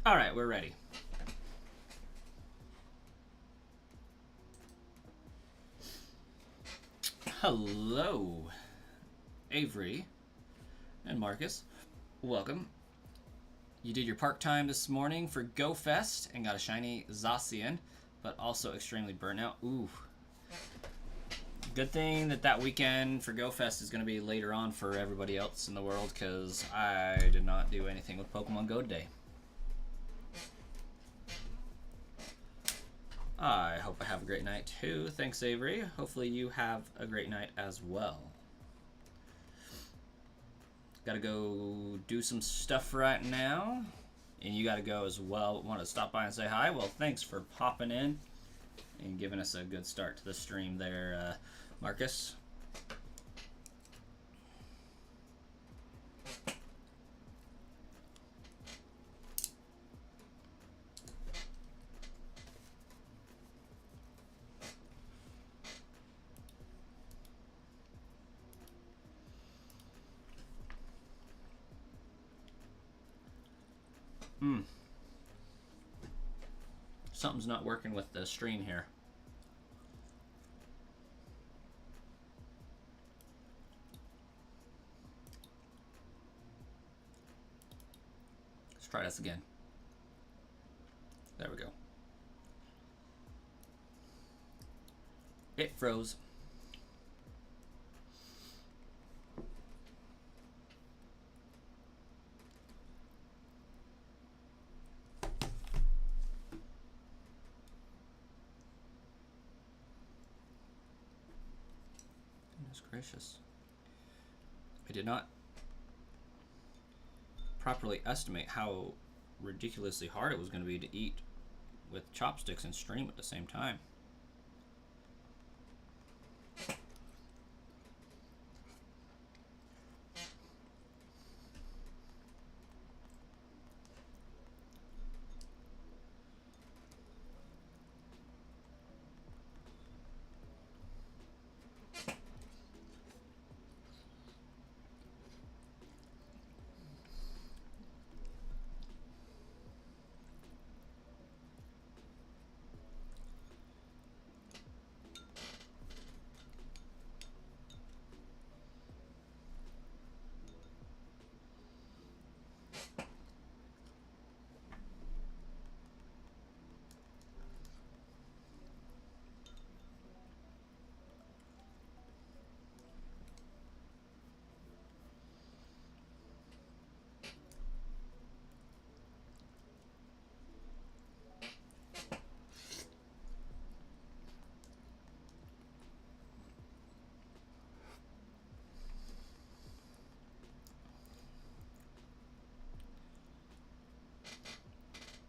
All right, we're ready. Hello, Avery and Marcus. Welcome. You did your park time this morning for Go Fest and got a shiny Zacian, but also extremely burnt out. Ooh. Good thing that weekend for Go Fest is going to be later on for everybody else in the world, because I did not do anything with Pokemon Go today. I hope I have a great night too. Thanks, Avery. Hopefully you have a great night as well. Gotta go do some stuff right now. And you gotta go as well. Want to stop by and say hi? Well, thanks for popping in and giving us a good start to the stream there, Marcus. Something's not working with the stream here. Let's try this again. There we go. It froze. Goodness gracious. I did not properly estimate how ridiculously hard it was going to be to eat with chopsticks and stream at the same time.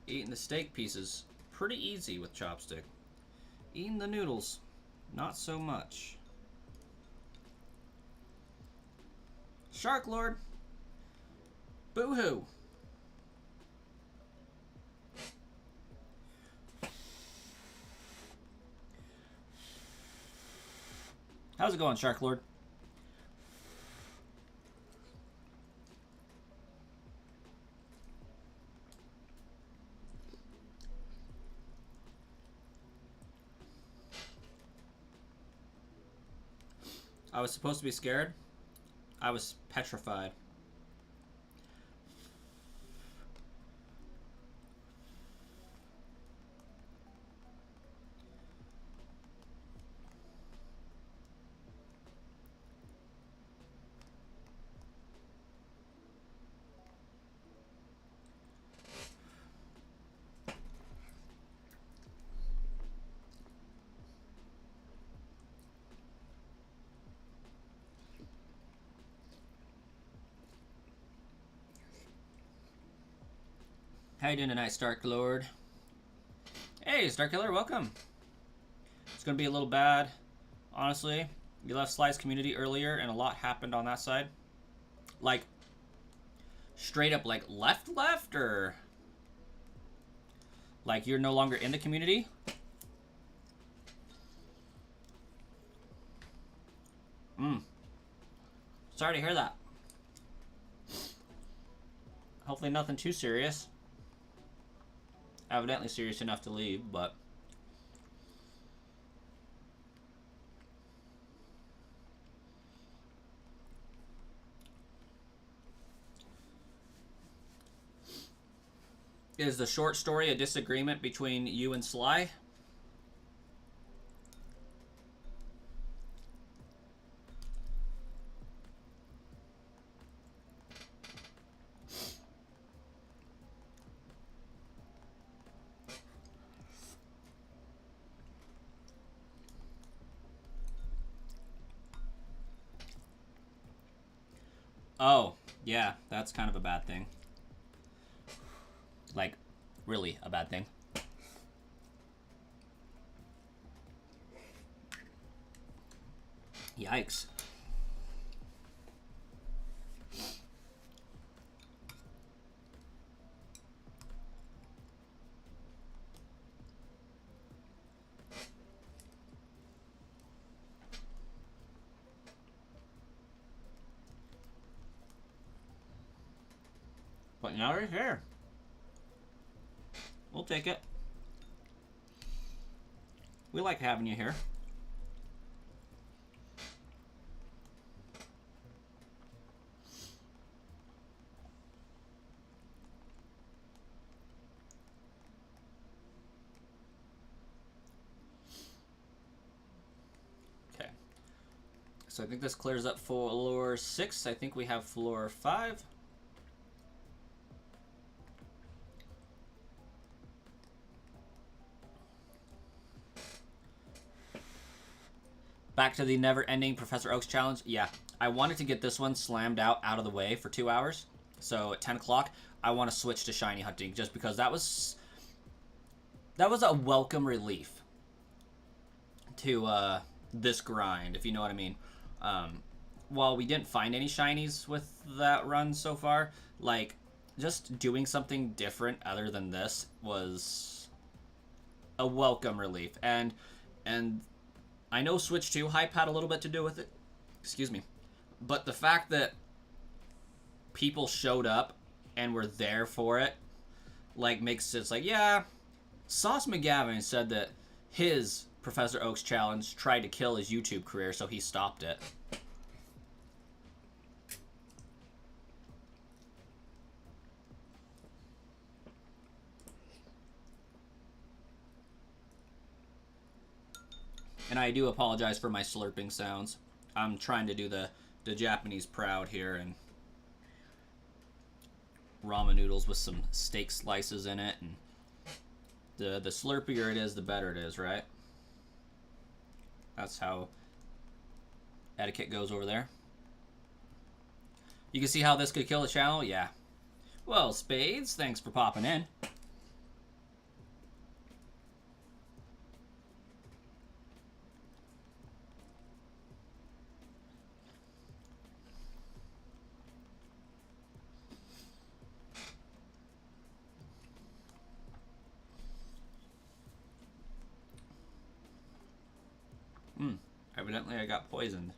Eating the steak pieces, pretty easy with chopstick. Eating the noodles, not so much. Shark Lord! Boo-hoo! How's it going, Shark Lord? I was supposed to be scared. I was petrified. How you doing tonight, Stark Lord? Hey, Starkiller, welcome. It's gonna be a little bad, honestly. You left Sly's community earlier, and a lot happened on that side. Like, straight up, like left, or like you're no longer in the community? Sorry to hear that. Hopefully nothing too serious. Evidently serious enough to leave, but is the short story a disagreement between you and Sly? Oh, yeah, that's kind of a bad thing. Like, really a bad thing. Yikes. But now we're here. We'll take it. We like having you here. Okay. So I think this clears up floor 6. I think we have floor 5. Back to the never-ending Professor Oak's challenge. Yeah, I wanted to get this one slammed out of the way for 2 hours. So at 10 o'clock, I want to switch to shiny hunting just because that was a welcome relief to this grind, if you know what I mean. While we didn't find any shinies with that run so far, like, just doing something different other than this was a welcome relief. And I know Switch 2 hype had a little bit to do with it. Excuse me. But the fact that people showed up and were there for it, like, makes sense. Like, yeah, Sauce McGavin said that his Professor Oak's challenge tried to kill his YouTube career, so he stopped it. And I do apologize for my slurping sounds. I'm trying to do the Japanese proud here, and ramen noodles with some steak slices in it, and the slurpier it is, the better it is, right? That's how etiquette goes over there. You can see how this could kill the channel? Yeah. Well, Spades, thanks for popping in. Evidently I got poisoned.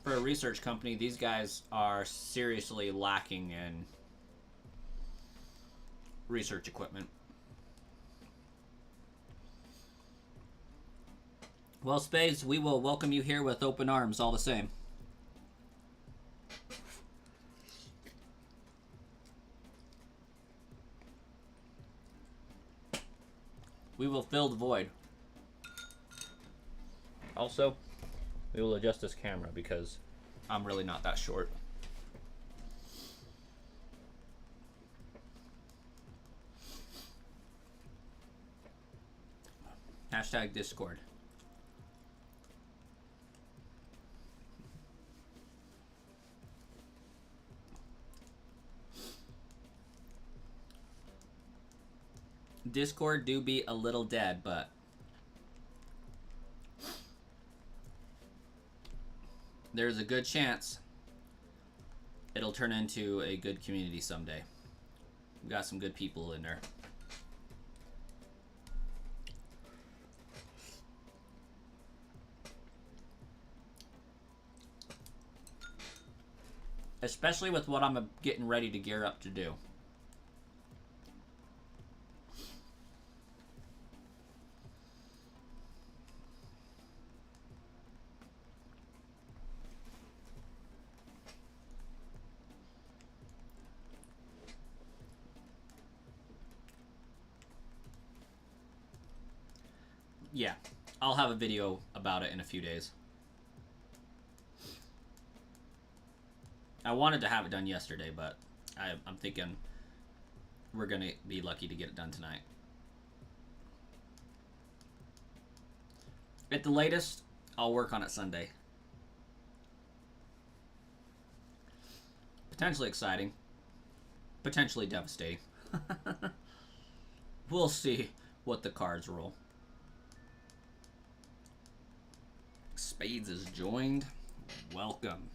For a research company, these guys are seriously lacking in research equipment. Well, Spades, we will welcome you here with open arms all the same. We will fill the void. Also, we will adjust this camera because I'm really not that short. Hashtag Discord. Discord do be a little dead, but there's a good chance it'll turn into a good community someday. We got some good people in there. Especially with what I'm getting ready to gear up to do. Yeah, I'll have a video about it in a few days. I wanted to have it done yesterday, but I'm thinking we're going to be lucky to get it done tonight. At the latest, I'll work on it Sunday. Potentially exciting. Potentially devastating. We'll see what the cards roll. Spades is joined. Welcome.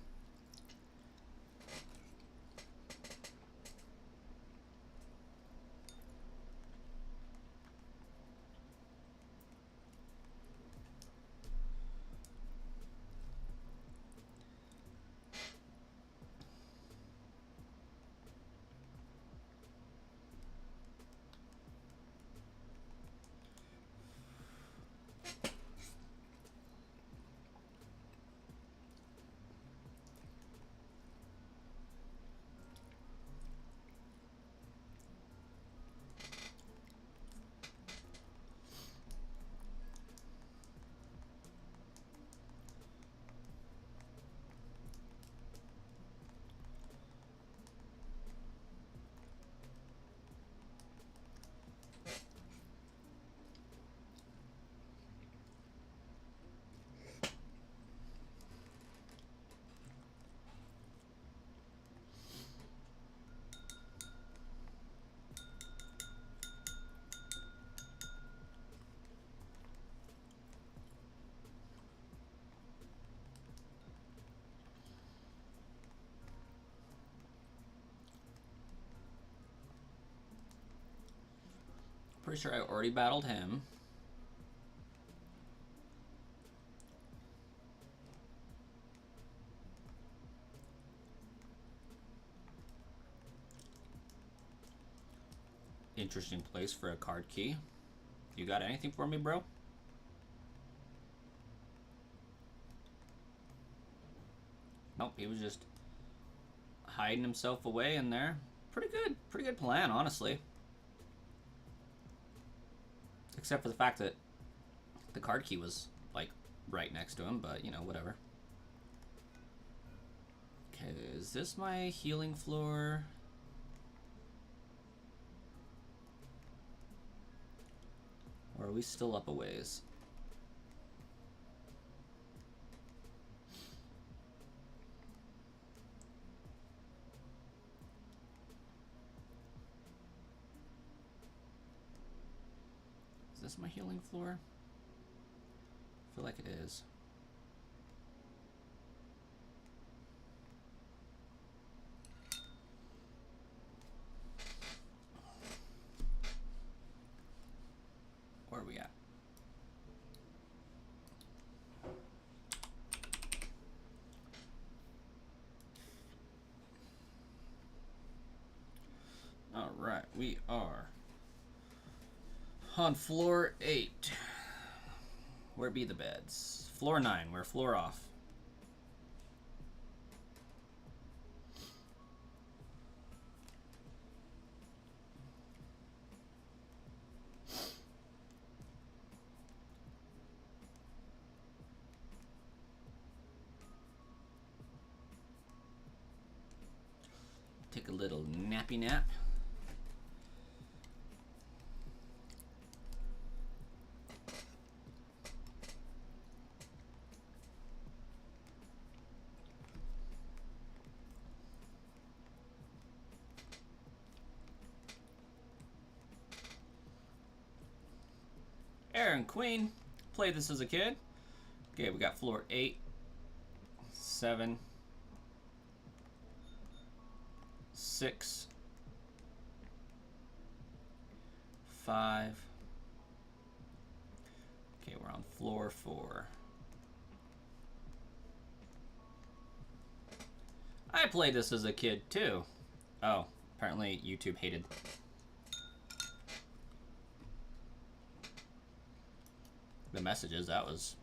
Pretty sure I already battled him. Interesting place for a card key. You got anything for me, bro? Nope, he was just hiding himself away in there. Pretty good plan, honestly. Except for the fact that the card key was, like, right next to him, but, you know, whatever. Okay, is this my healing floor? Or are we still up a ways? Is this my healing floor? I feel like it is. Where are we at? All right, we are on floor 8. Where be the beds? Floor 9, we're floor off. Take a little nappy nap. Aaron Queen played this as a kid. Okay, we got floor 8, 7, 6, 5. Okay, we're on floor 4. I played this as a kid too. Oh, apparently YouTube hated. The messages, that was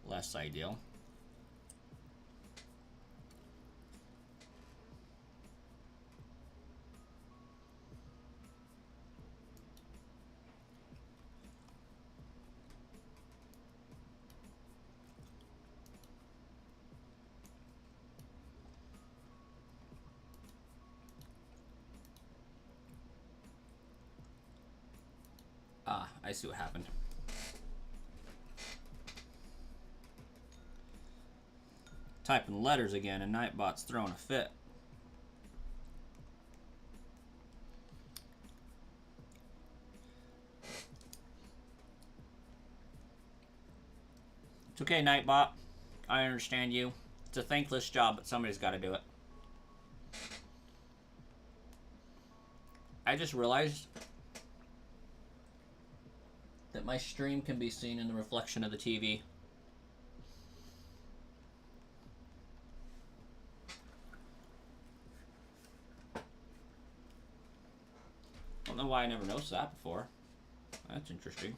less ideal. I see what happened. Typing letters again, and Nightbot's throwing a fit. It's okay, Nightbot. I understand you. It's a thankless job, but somebody's got to do it. I just realized that my stream can be seen in the reflection of the TV. I don't know why I never noticed that before. That's interesting.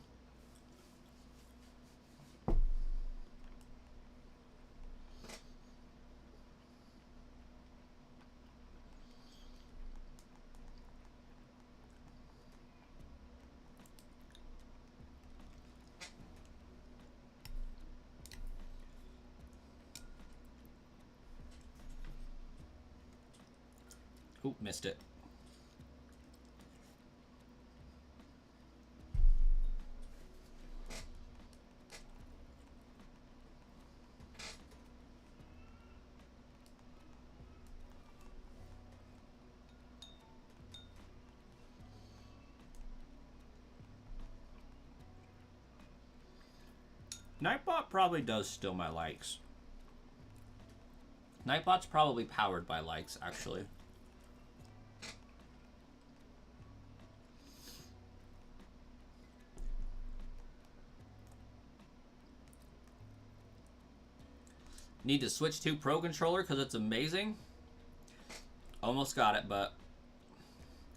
Oop, missed it. Nightbot probably does steal my likes. Nightbot's probably powered by likes, actually. Need to switch to Pro Controller because it's amazing. Almost got it, but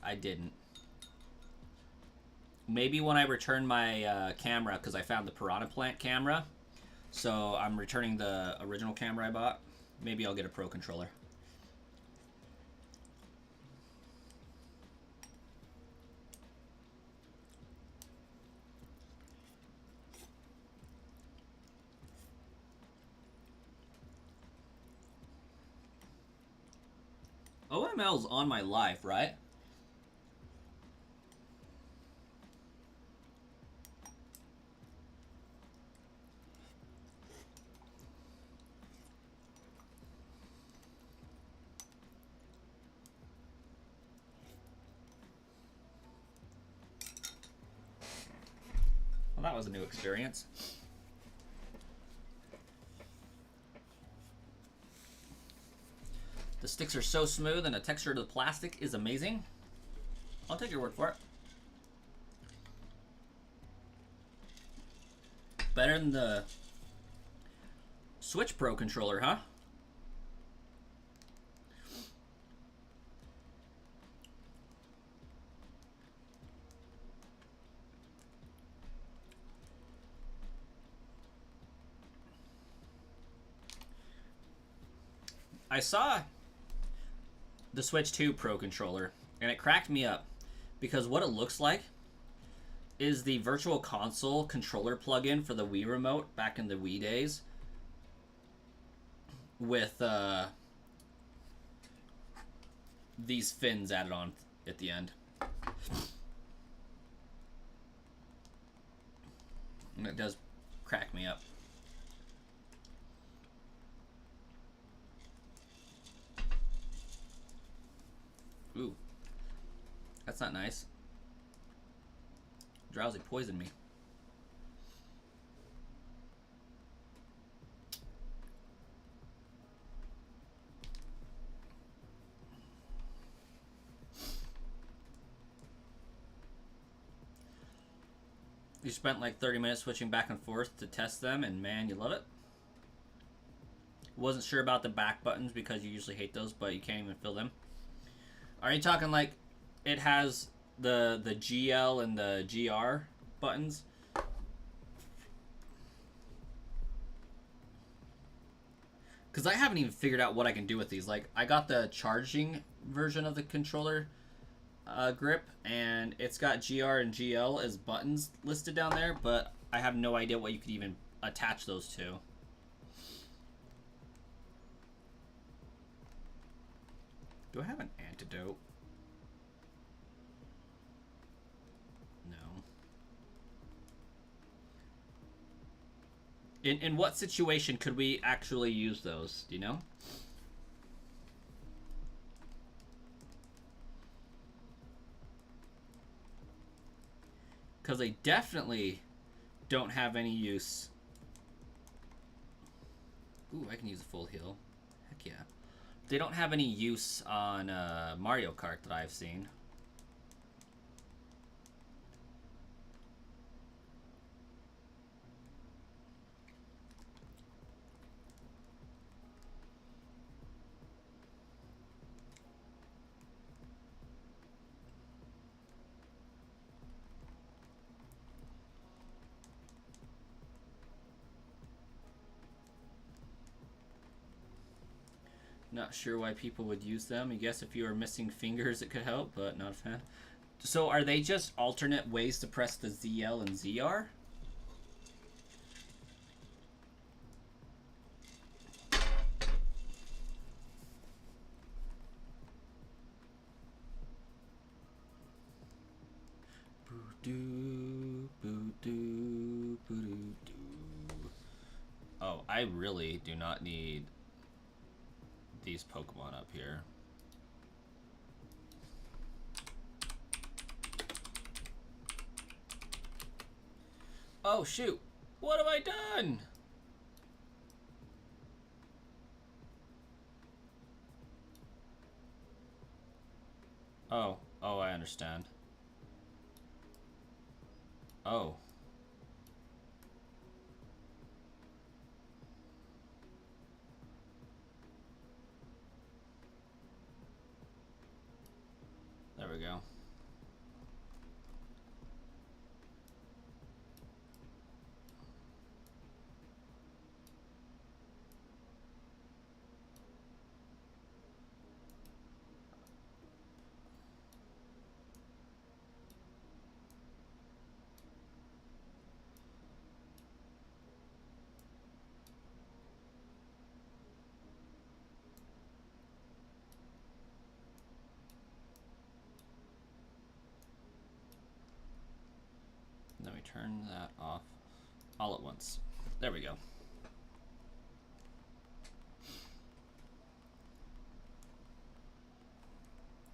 I didn't. Maybe when I return my camera, because I found the Piranha Plant camera. So I'm returning the original camera I bought. Maybe I'll get a Pro Controller. OML's on my life, right? Well, that was a new experience. The sticks are so smooth and the texture of the plastic is amazing. I'll take your word for it. Better than the Switch Pro controller, huh? I saw the Switch 2 Pro controller, and it cracked me up because what it looks like is the Virtual Console controller plug-in for the Wii remote back in the Wii days with these fins added on at the end. And it does crack me up. Ooh. That's not nice. Drowsy poisoned me. You spent like 30 minutes switching back and forth to test them, and man, you love it. Wasn't sure about the back buttons because you usually hate those, but you can't even feel them. Are you talking like it has the GL and the GR buttons? Because I haven't even figured out what I can do with these. Like, I got the charging version of the controller grip, and it's got GR and GL as buttons listed down there, but I have no idea what you could even attach those to. Do I have an antidote? No. In what situation could we actually use those? Do you know? Because they definitely don't have any use. Ooh, I can use a full heal. Heck yeah. They don't have any use on Mario Kart that I've seen. Not sure why people would use them. I guess if you are missing fingers it could help, but not a fan. So are they just alternate ways to press the ZL and ZR? Oh, I really do not need these Pokemon up here. Oh shoot! What have I done? Oh, I understand. Oh. There we go. Let me turn that off all at once. There we go.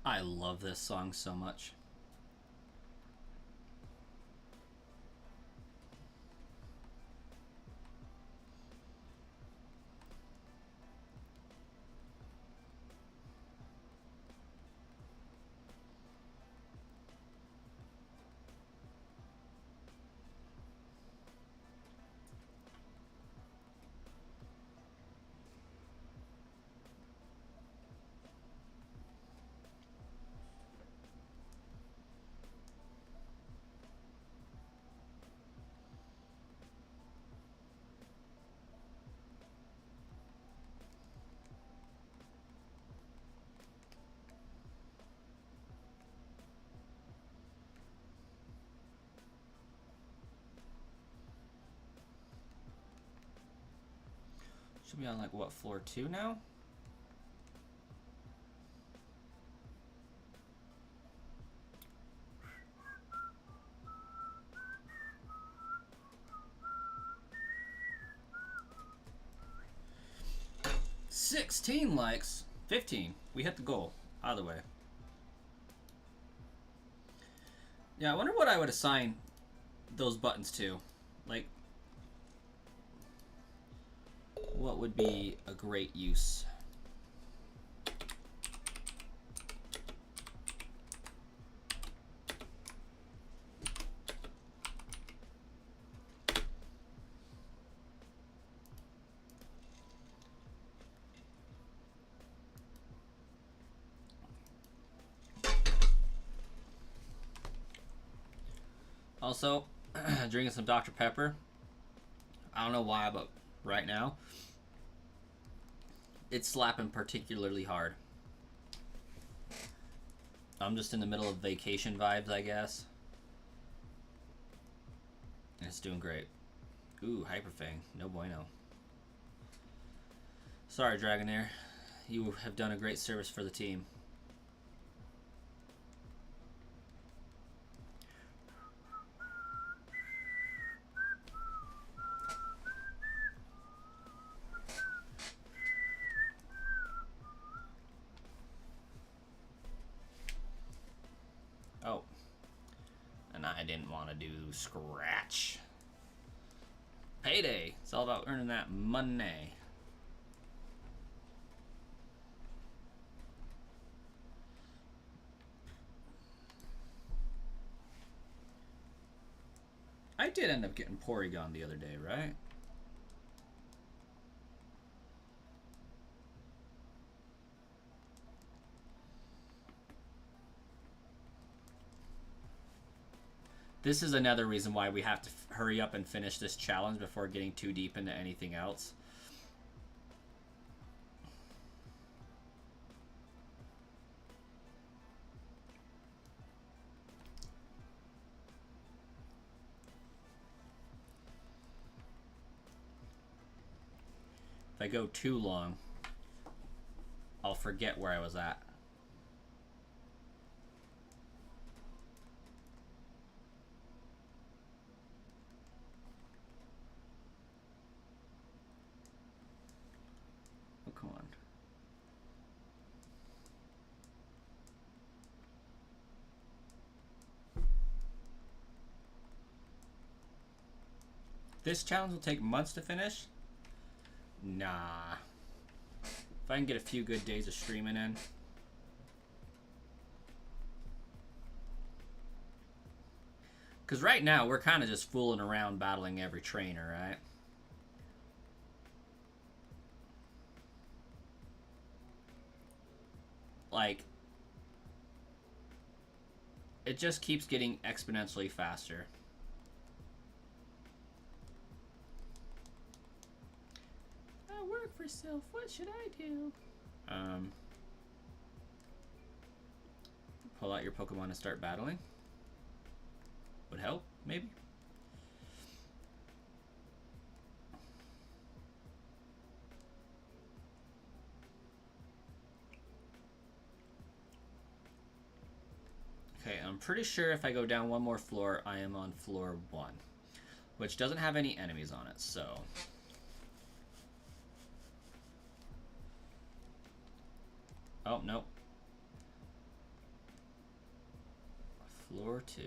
I love this song so much. Should be on like what, floor 2 now? $16 likes. 15. We hit the goal. Either way. Yeah, I wonder what I would assign those buttons to. Like, what would be a great use? Also, drinking some Dr. Pepper. I don't know why, but right now, it's slapping particularly hard. I'm just in the middle of vacation vibes, I guess. And it's doing great. Ooh, Hyperfang. No bueno. Sorry, Dragonair. You have done a great service for the team. gotta do scratch. Payday. It's all about earning that money. I did end up getting Porygon the other day, right? This is another reason why we have to hurry up and finish this challenge before getting too deep into anything else. If I go too long, I'll forget where I was at. Oh, come on. This challenge will take months to finish? Nah. If I can get a few good days of streaming in. Because right now, we're kind of just fooling around battling every trainer, right? Like, it just keeps getting exponentially faster. Work for self. What should I do? Pull out your Pokemon and start battling. Would help, maybe. Okay, I'm pretty sure if I go down one more floor, I am on floor 1, which doesn't have any enemies on it, so. Oh, no. Floor 2.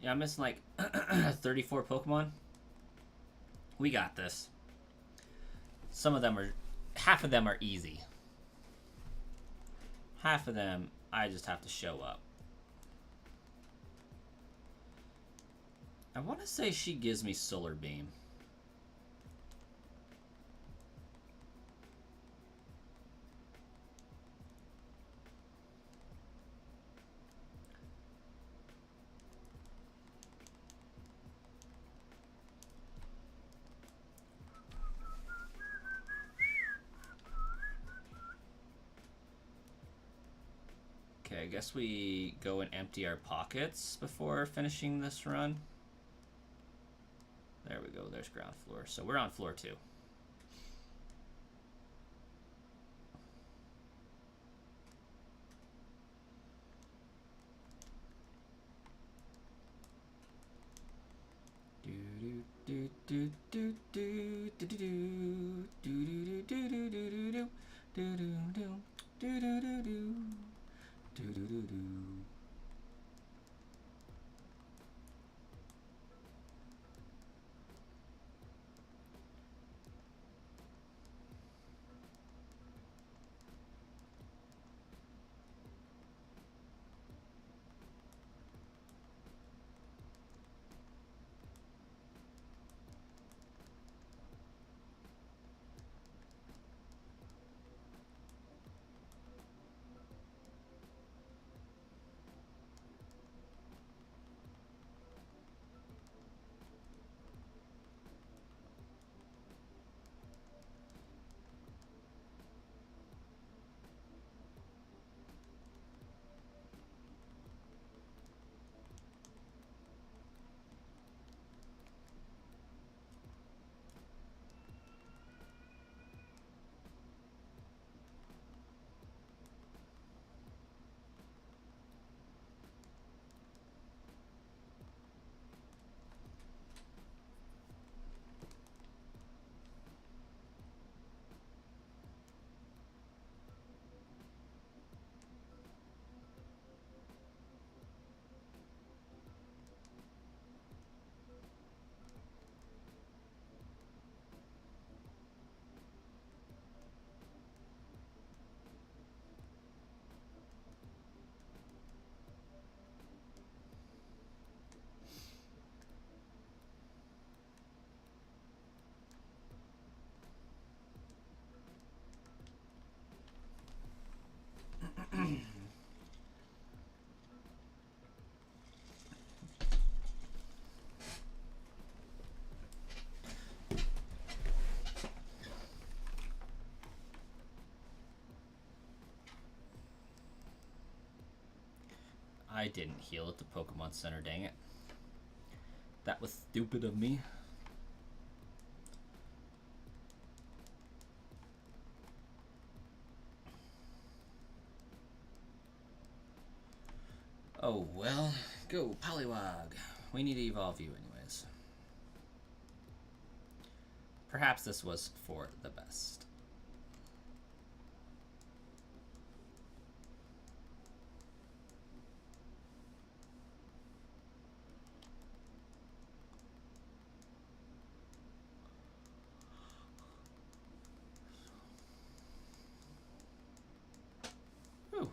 Yeah, I'm missing like 34 Pokemon. We got this. Some of them are, half of them are easy. Half of them, I just have to show up. I want to say she gives me Solar Beam. Okay, I guess we go and empty our pockets before finishing this run. There we go, there's ground floor. So we're on floor 2. I didn't heal at the Pokemon Center, dang it. That was stupid of me. Oh, well. Go, Poliwag. We need to evolve you anyways. Perhaps this was for the best. Ooh.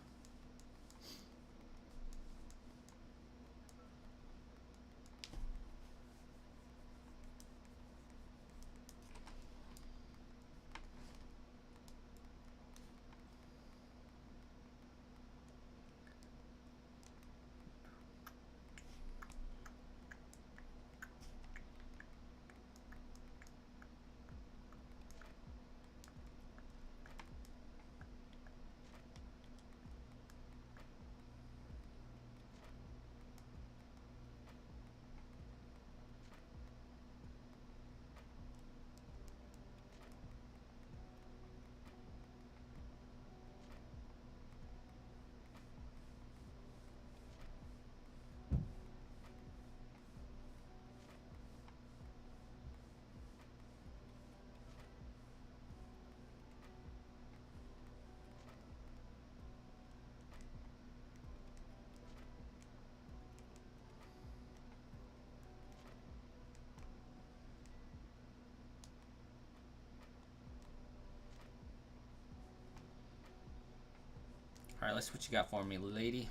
Alright, let's see what you got for me, lady.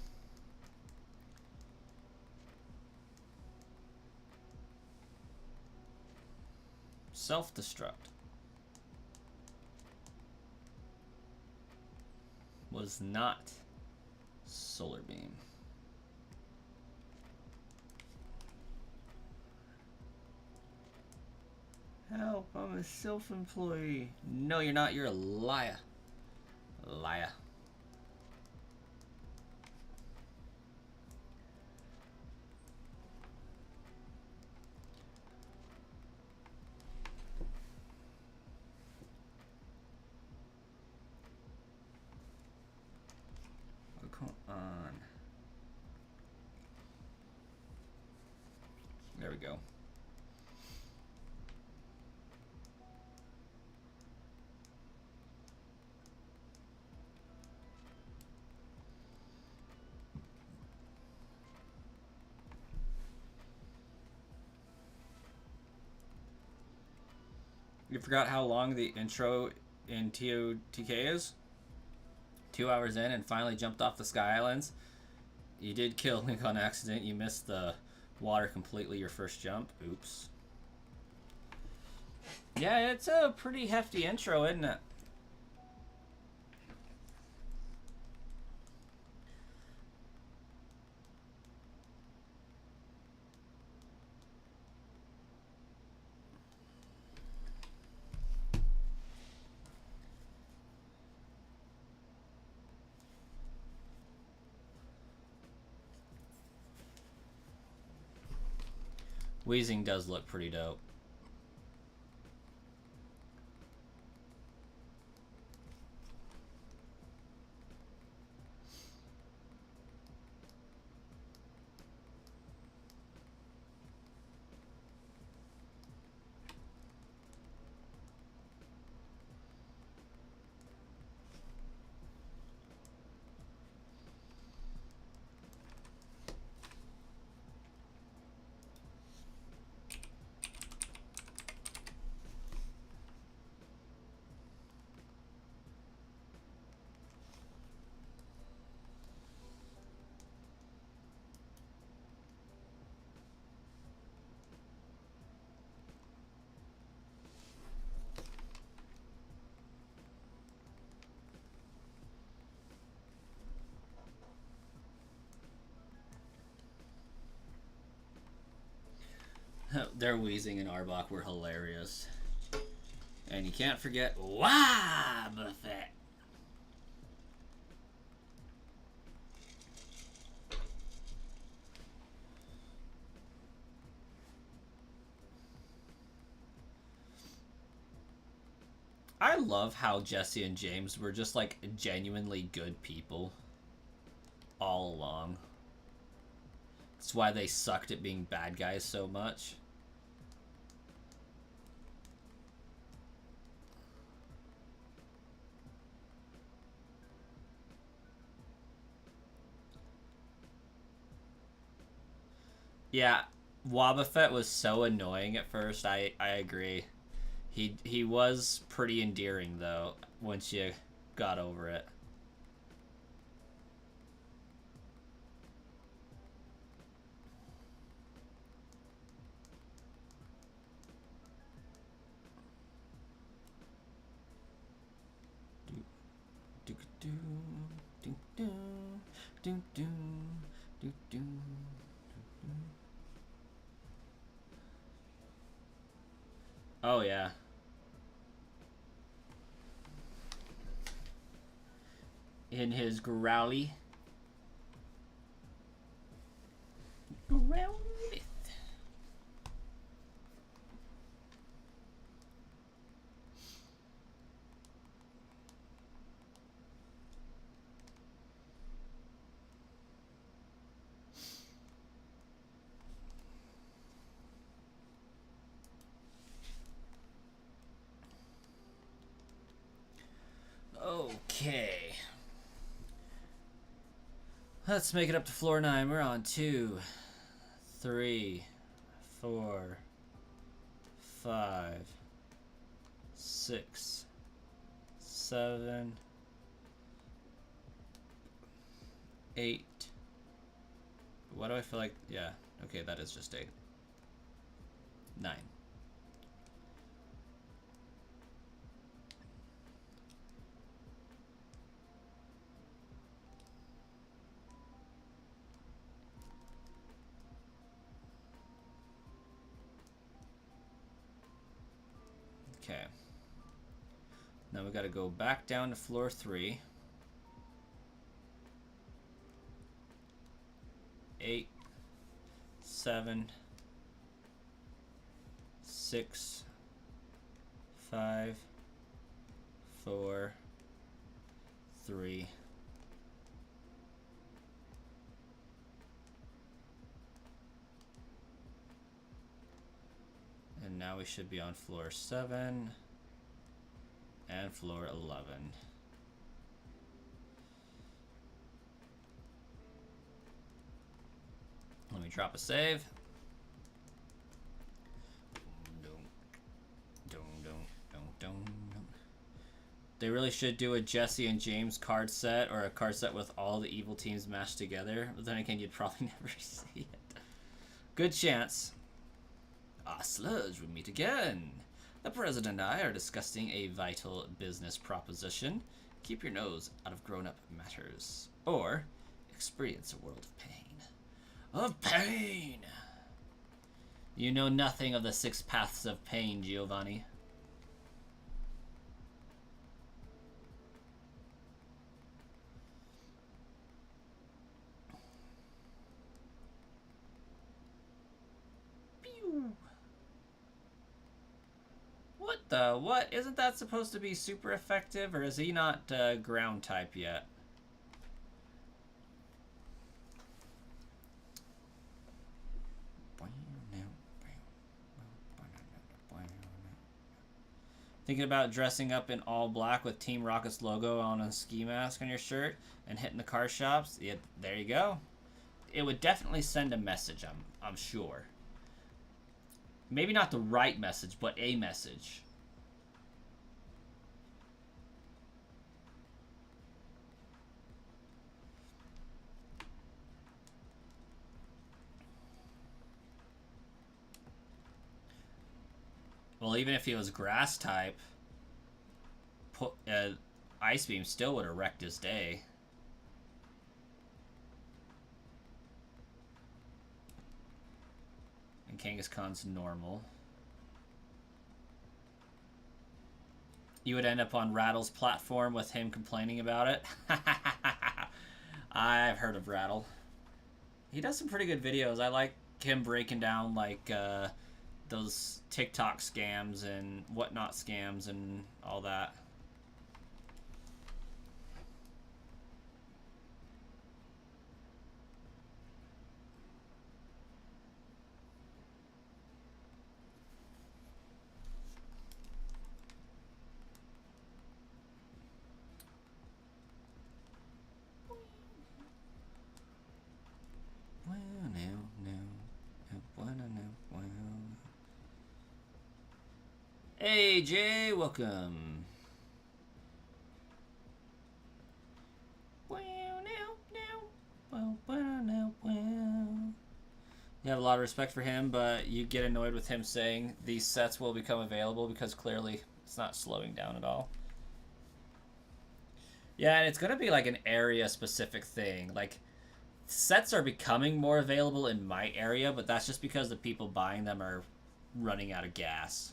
Self-destruct. Was not Solar Beam. Help, I'm a self-employee. No, you're not. You're a liar. Liar. Oh, come on. There we go. You forgot how long the intro in TOTK is? 2 hours in and finally jumped off the Sky Islands. You did kill Link on accident. You missed the water completely your first jump. Oops. Yeah, it's a pretty hefty intro, isn't it? Wheezing does look pretty dope. Their Wheezing and Arbok were hilarious. And you can't forget Wobbuffet. I love how Jesse and James were just like genuinely good people all along. That's why they sucked at being bad guys so much. Yeah, Wobbuffet was so annoying at first. I agree. He was pretty endearing though once you got over it. Oh yeah. In his growly. Growlith. Okay. Let's make it up to floor 9. We're on 2, 3, 4, 5, 6, 7, 8. Why do I feel like... Yeah, okay, that is just 8. 9. Okay. Now we gotta go back down to floor 3. 8, 7, 6, 5, 4, 3. And now we should be on floor 7 and floor 11. Let me drop a save. They really should do a Jesse and James card set, or a card set with all the evil teams mashed together. But then again, you'd probably never see it. Good chance. Ah, Sludge, we meet again. The president and I are discussing a vital business proposition. Keep your nose out of grown-up matters. Or experience a world of pain. Of pain! You know nothing of the 6 paths of pain, Giovanni. Pew! What the? What? Isn't that supposed to be super effective, or is he not ground type yet? Thinking about dressing up in all black with Team Rocket's logo on a ski mask on your shirt and hitting the car shops? Yeah, there you go. It would definitely send a message, I'm sure. Maybe not the right message, but a message. Well, even if he was grass type, Ice Beam still would have wrecked his day. And Kangaskhan's normal. You would end up on Rattle's platform with him complaining about it. I've heard of Rattle. He does some pretty good videos. I like him breaking down like those TikTok scams and whatnot scams and all that. Hey, Jay, welcome. You have a lot of respect for him, but you get annoyed with him saying these sets will become available because clearly it's not slowing down at all. Yeah, and it's going to be like an area specific thing. Like, sets are becoming more available in my area, but that's just because the people buying them are running out of gas.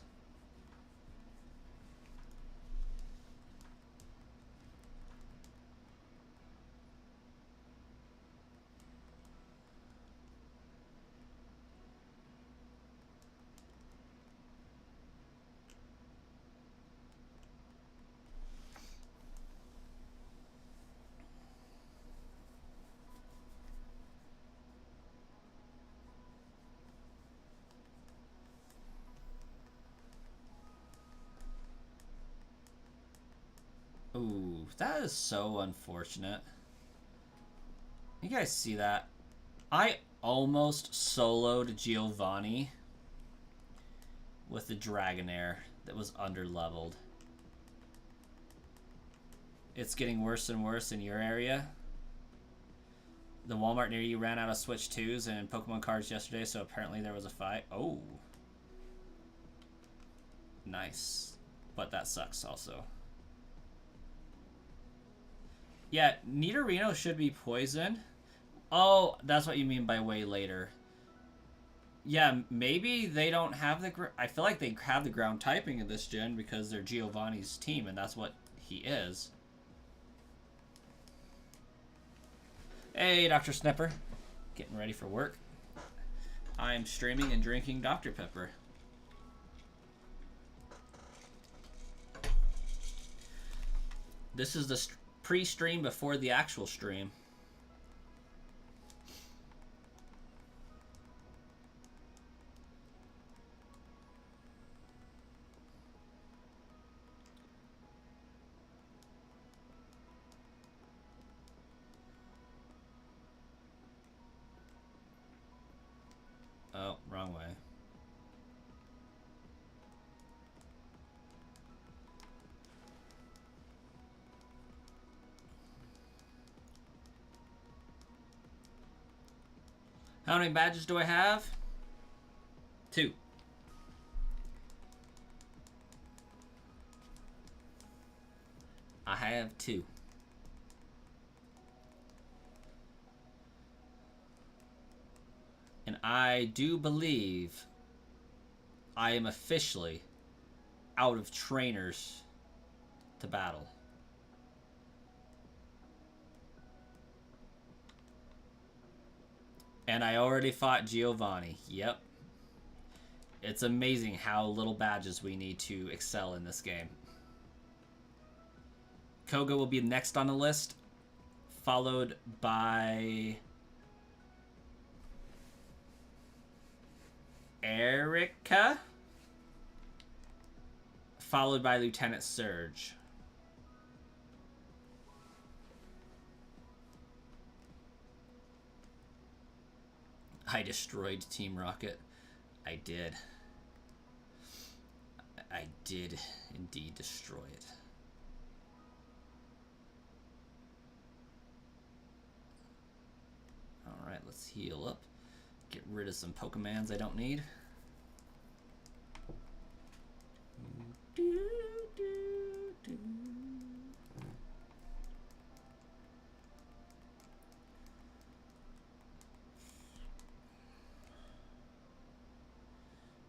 Ooh, that is so unfortunate. You guys see that? I almost soloed Giovanni with the Dragonair that was underleveled. It's getting worse and worse in your area. The Walmart near you ran out of Switch 2s and Pokemon cards yesterday, so apparently there was a fight. Oh. Nice. But that sucks also. Yeah, Nidorino should be poisoned. Oh, that's what you mean by way later. Yeah, maybe they don't have the... I feel like they have the ground typing in this gen because they're Giovanni's team, and that's what he is. Hey, Dr. Snipper. Getting ready for work. I'm streaming and drinking Dr. Pepper. This is the pre-stream before the actual stream. Oh, wrong way. How many badges do I have? 2. I have 2. And I do believe I am officially out of trainers to battle. And I already fought Giovanni. Yep. It's amazing how little badges we need to excel in this game. Koga will be next on the list, followed by Erica, followed by Lieutenant Surge. I destroyed Team Rocket. I did. I did indeed destroy it. Alright, let's heal up. Get rid of some Pokemons I don't need.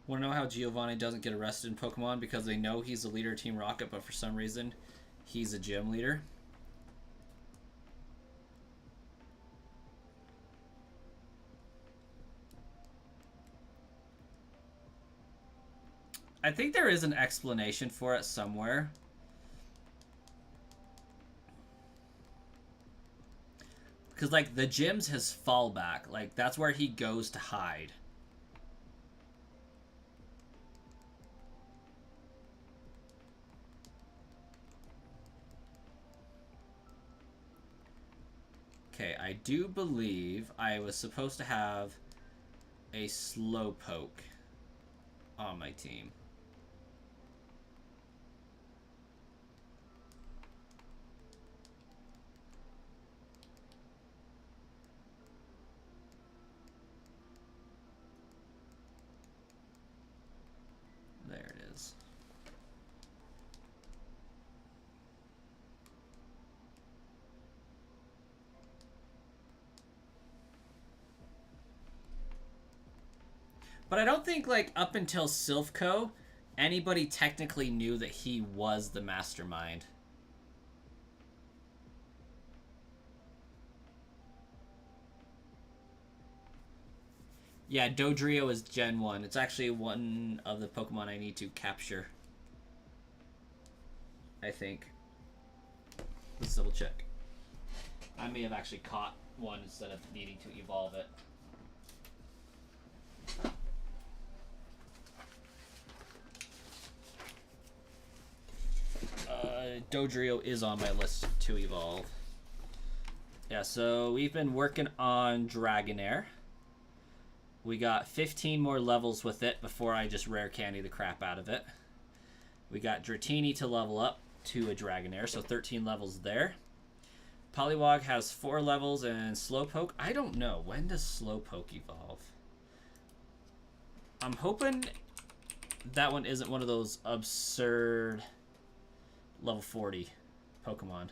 Want to know how Giovanni doesn't get arrested in Pokemon? Because they know he's the leader of Team Rocket, but for some reason, he's a gym leader. I think there is an explanation for it somewhere. Because, like, the gym's his fallback. Like, that's where he goes to hide. Okay, I do believe I was supposed to have a Slowpoke on my team. But I don't think, like, up until Silphco, anybody technically knew that he was the mastermind. Yeah, Dodrio is Gen 1. It's actually one of the Pokemon I need to capture. I think. Let's double check. I may have actually caught one instead of needing to evolve it. Dodrio is on my list to evolve. Yeah, so we've been working on Dragonair. We got 15 more levels with it before I just rare candy the crap out of it. We got Dratini to level up to a Dragonair, so 13 levels there. Poliwag has 4 levels, and Slowpoke, I don't know. When does Slowpoke evolve? I'm hoping that one isn't one of those absurd level 40 Pokemon.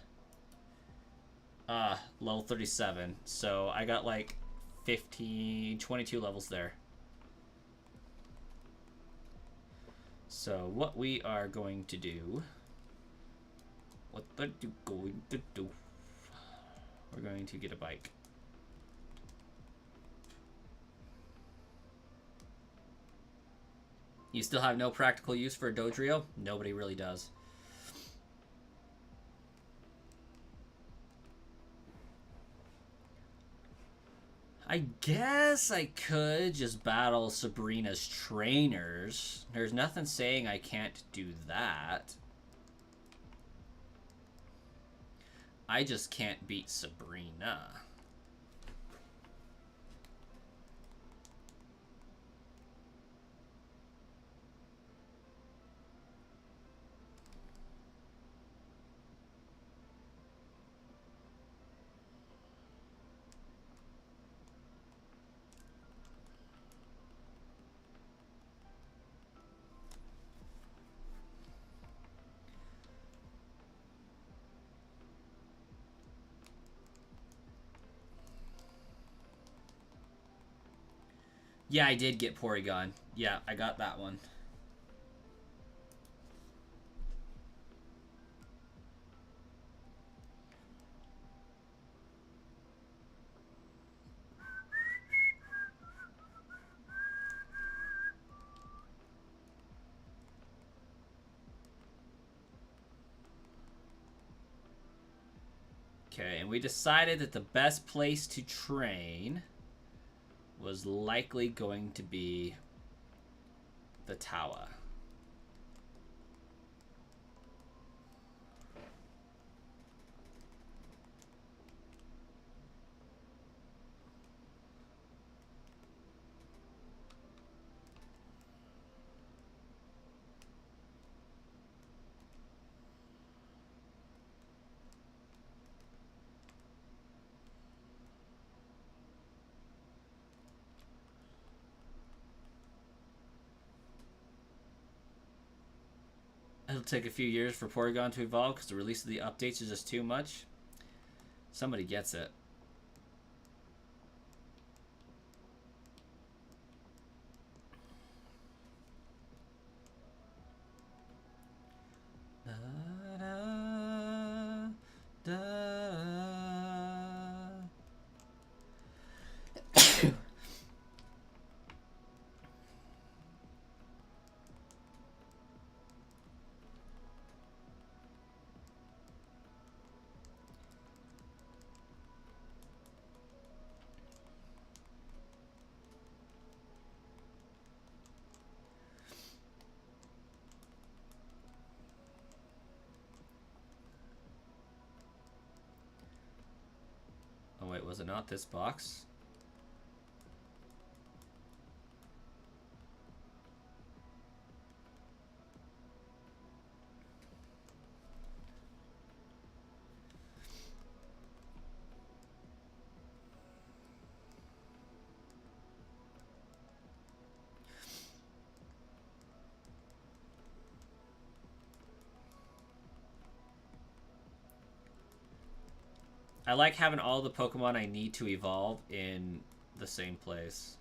Level 37. So I got like 15, 22 levels there. So what we are going to do, we're going to get a bike. You still have no practical use for a Dodrio? Nobody really does. I guess I could just battle Sabrina's trainers. There's nothing saying I can't do that. I just can't beat Sabrina. Yeah, I did get Porygon. Yeah, I got that one. Okay, and we decided that the best place to train was likely going to be the tower. It'll take a few years for Porygon to evolve because the release of the updates is just too much. Somebody gets it. Oh wait, was it not this box? I like having all the Pokemon I need to evolve in the same place.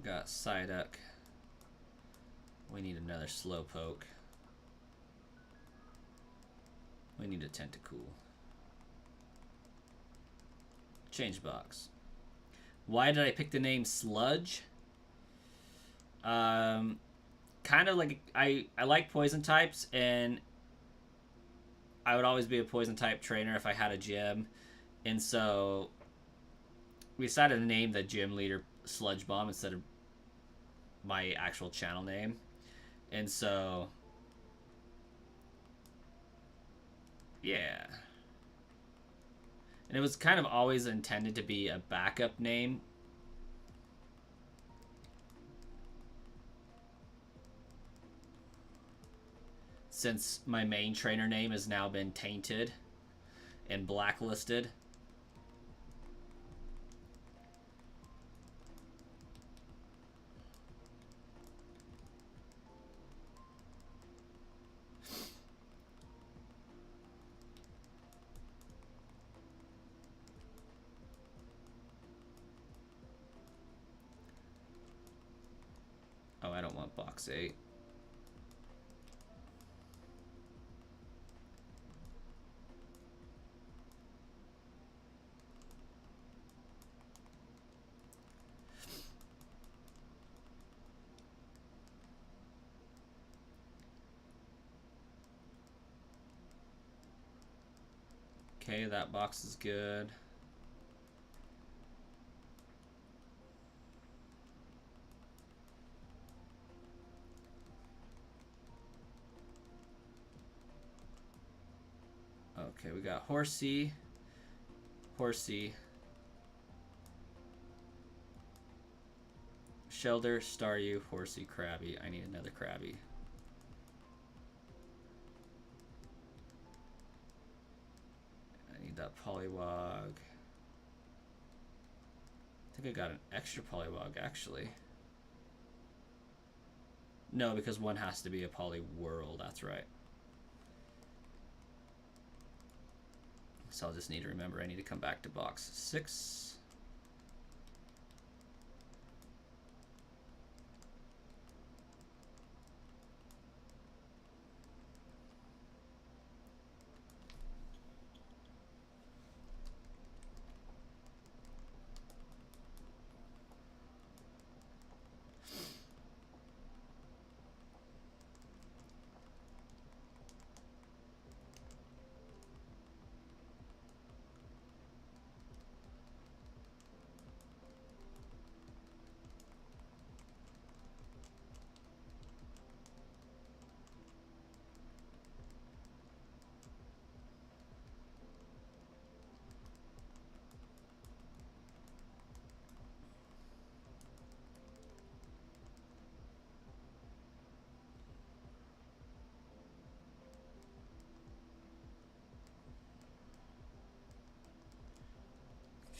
I've got Psyduck. We need another Slowpoke. We need a Tentacool. Change box. Why did I pick the name Sludge? Kind of like I like poison types, and I would always be a poison type trainer if I had a gym, and so we decided to name the gym leader Sludge Bomb instead of my actual channel name, and so yeah. And it was kind of always intended to be a backup name. Since my main trainer name has now been tainted and blacklisted. Oh, I don't want box 8. Okay, that box is good. Okay, we got Horsey, Horsey, Shelter, Staryu, Horsey, Krabby. I need another Krabby. I need that Poliwag. I think I got an extra Poliwag, actually. No, because one has to be a Poliwhirl, that's right. So I'll just need to remember I need to come back to box 6.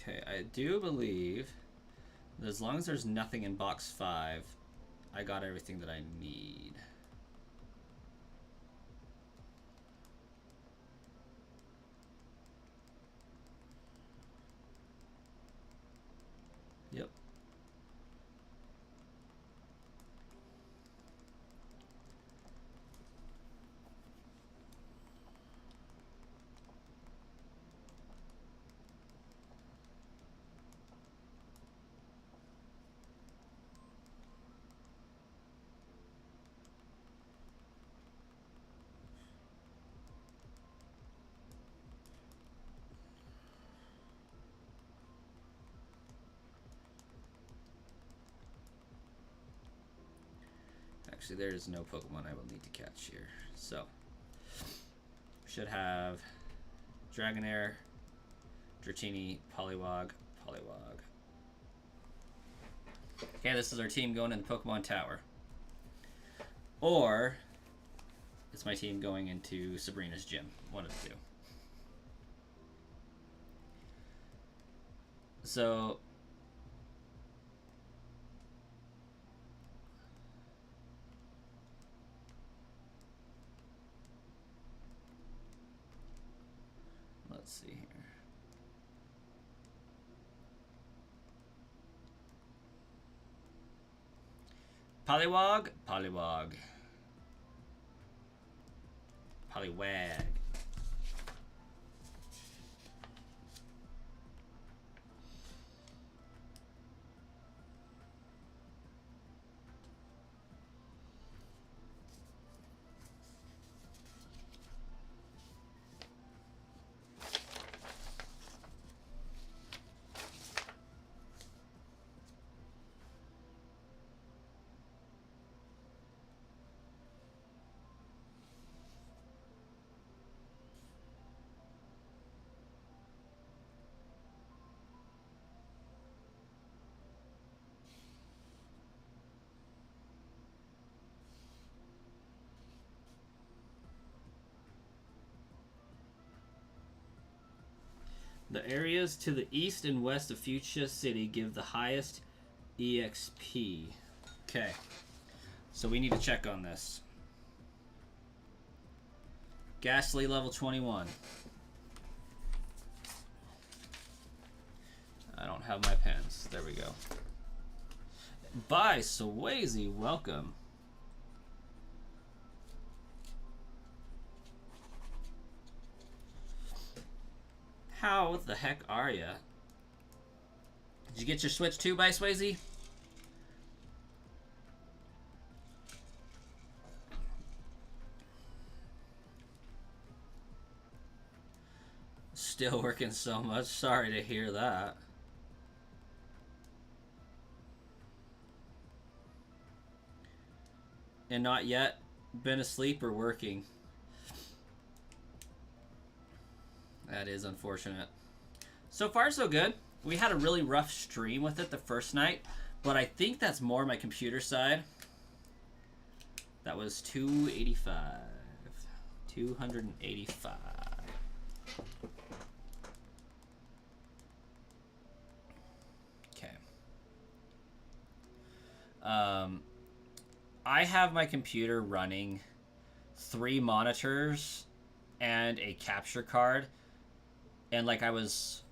Okay, I do believe that as long as there's nothing in box 5, I got everything that I need. Yep. Actually, there is no Pokemon I will need to catch here. So, should have Dragonair, Dratini, Poliwag, Poliwag. Okay, this is our team going in the Pokemon Tower. Or, it's my team going into Sabrina's gym. One of the two. So, let's see here. Poliwag? Poliwag. Poliwag. The areas to the east and west of Fuchsia City give the highest EXP. Okay. So we need to check on this. Ghastly level 21. I don't have my pens. There we go. Bye, Swayze. Welcome. How the heck are ya? Did you get your Switch too, by Swayze? Still working so much. Sorry to hear that. And not yet been asleep or working. That is unfortunate. So far, so good. We had a really rough stream with it the first night, but I think that's more my computer side. That was 285. 285. Okay. I have my computer running 3 monitors and a capture card. And like I was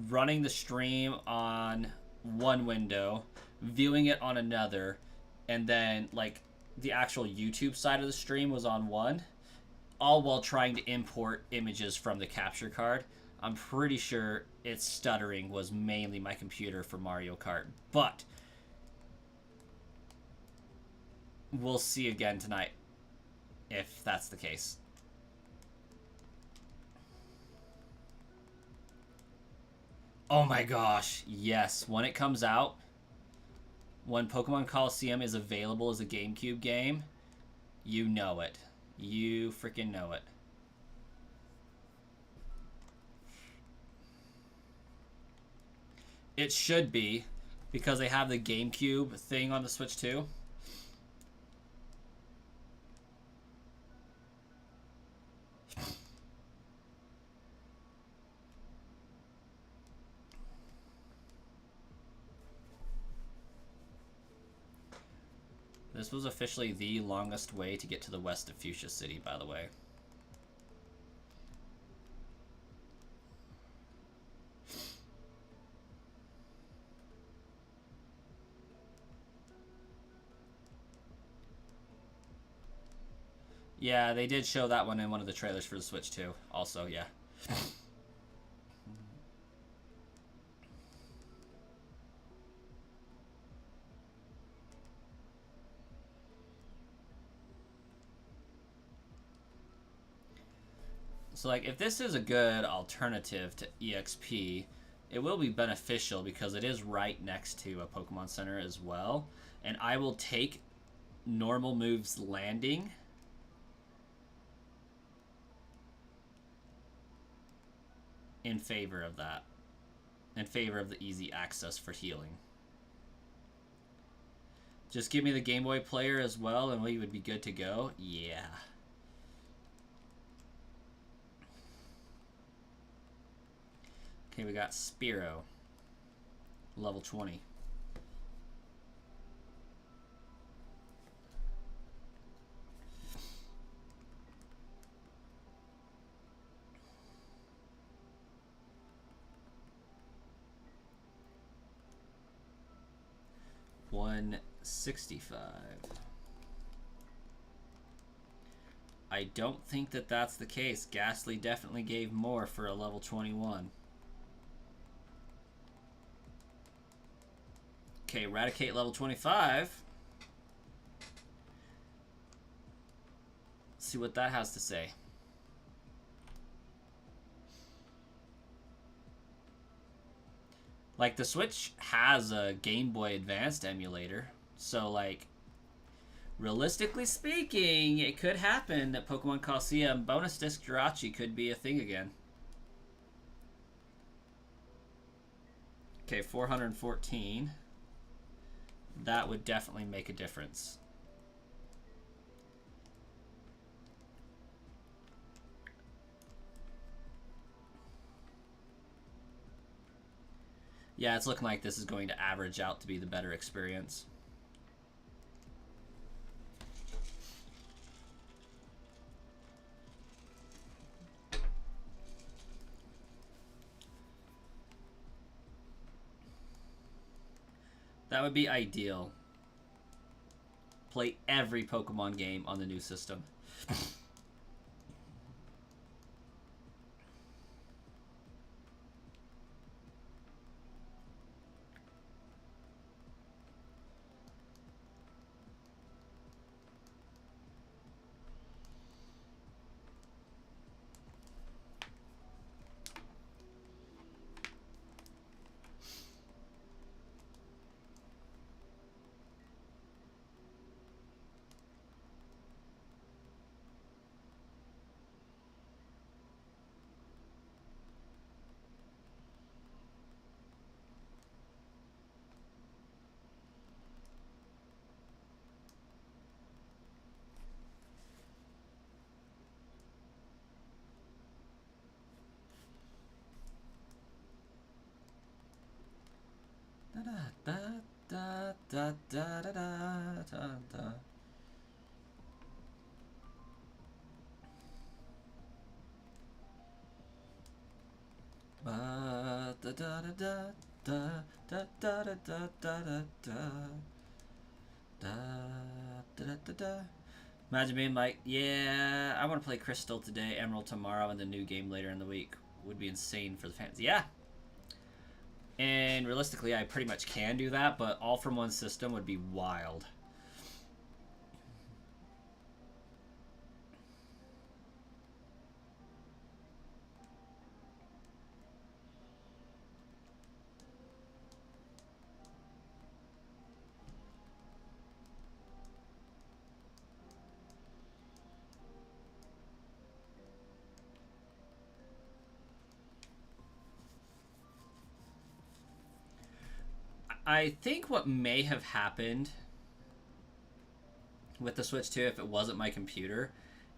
running the stream on one window, viewing it on another, and then like the actual YouTube side of the stream was on one, all while trying to import images from the capture card. I'm pretty sure its stuttering was mainly my computer for Mario Kart, but we'll see again tonight if that's the case. Oh my gosh, yes. When it comes out, when Pokemon Coliseum is available as a GameCube game, you know it. You freaking know it. It should be, because they have the GameCube thing on the Switch too. This was officially the longest way to get to the west of Fuchsia City, by the way. Yeah, they did show that one in one of the trailers for the Switch too. Also, yeah. So, like, if this is a good alternative to EXP, it will be beneficial because it is right next to a Pokemon Center as well. And I will take normal moves landing in favor of that. In favor of the easy access for healing. Just give me the Game Boy player as well and we would be good to go. Yeah. Okay, we got Spearow. Level 20. 65. I don't think that that's the case. Ghastly definitely gave more for a level 21. Okay, Eradicate level 25. Let's see what that has to say. Like, the Switch has a Game Boy Advanced emulator. So, like, realistically speaking, it could happen that Pokemon Colosseum bonus disc Jirachi could be a thing again. Okay, 414. That would definitely make a difference. Yeah, it's looking like this is going to average out to be the better experience. That would be ideal. Play every Pokemon game on the new system. Da, da, da, da, da, da, da, da. Da, da, da, da, da, da, da, da, da, da, da, da, da, da. Imagine being like, yeah, I want to play Crystal today, Emerald tomorrow, and the new game later in the week. Would be insane for the fans. Yeah. And realistically, I pretty much can do that, but all from one system would be wild. I think what may have happened with the Switch 2, if it wasn't my computer,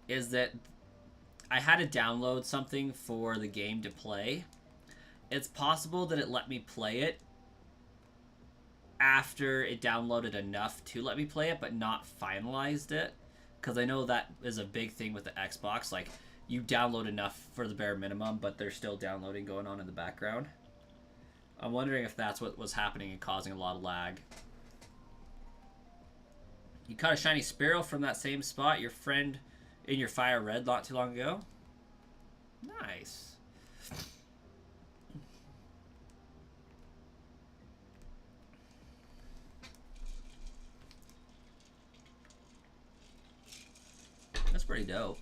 is that I had to download something for the game to play. It's possible that it let me play it after it downloaded enough to let me play it, but not finalized it. Because I know that is a big thing with the Xbox. Like, you download enough for the bare minimum, but there's still downloading going on in the background. I'm wondering if that's what was happening and causing a lot of lag. You caught a shiny Spearow from that same spot your friend in your Fire Red not too long ago? Nice. That's pretty dope.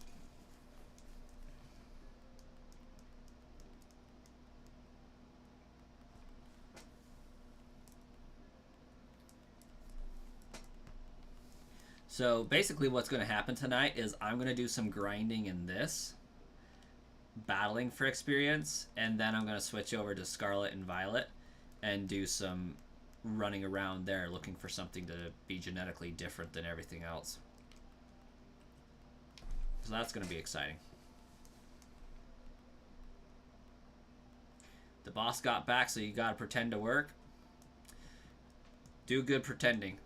So basically what's going to happen tonight is I'm going to do some grinding in this, battling for experience, and then I'm going to switch over to Scarlet and Violet and do some running around there looking for something to be genetically different than everything else. So that's going to be exciting. The boss got back, so you got to pretend to work. Do good pretending.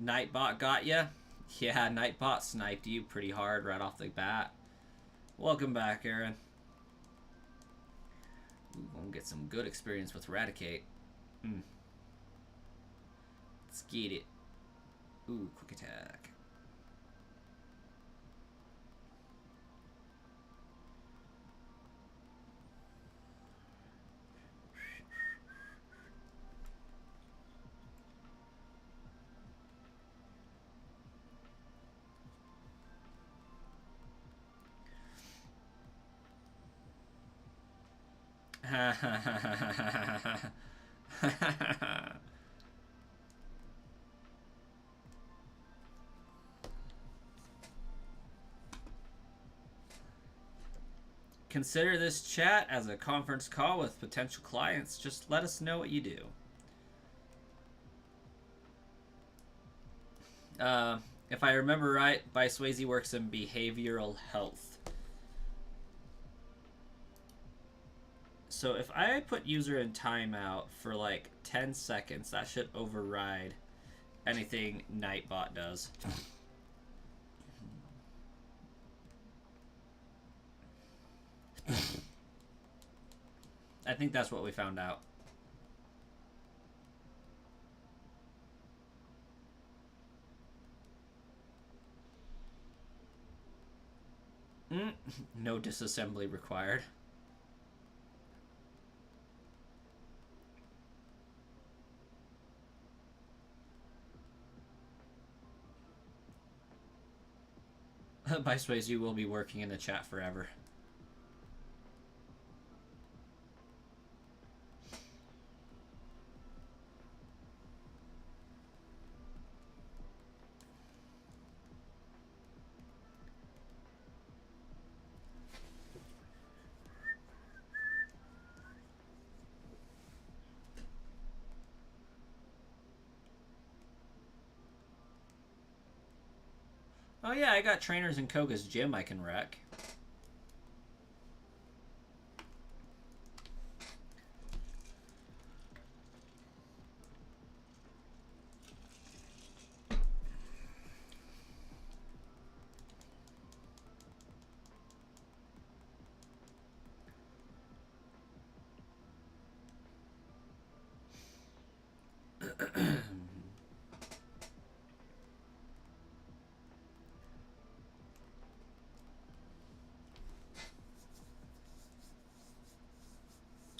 Nightbot got ya? Yeah, Nightbot sniped you pretty hard right off the bat. Welcome back, Aaron. Ooh, gonna get some good experience with Eradicate. Let's get it. Ooh, quick attack. Consider this chat as a conference call with potential clients. Just let us know what you do. If I remember right, Swayze works in behavioral health. So if I put user in timeout for like 10 seconds, that should override anything Nightbot does. I think that's what we found out. No disassembly required. By Swayze, you will be working in the chat forever. Oh yeah, I got trainers in Koga's gym I can wreck.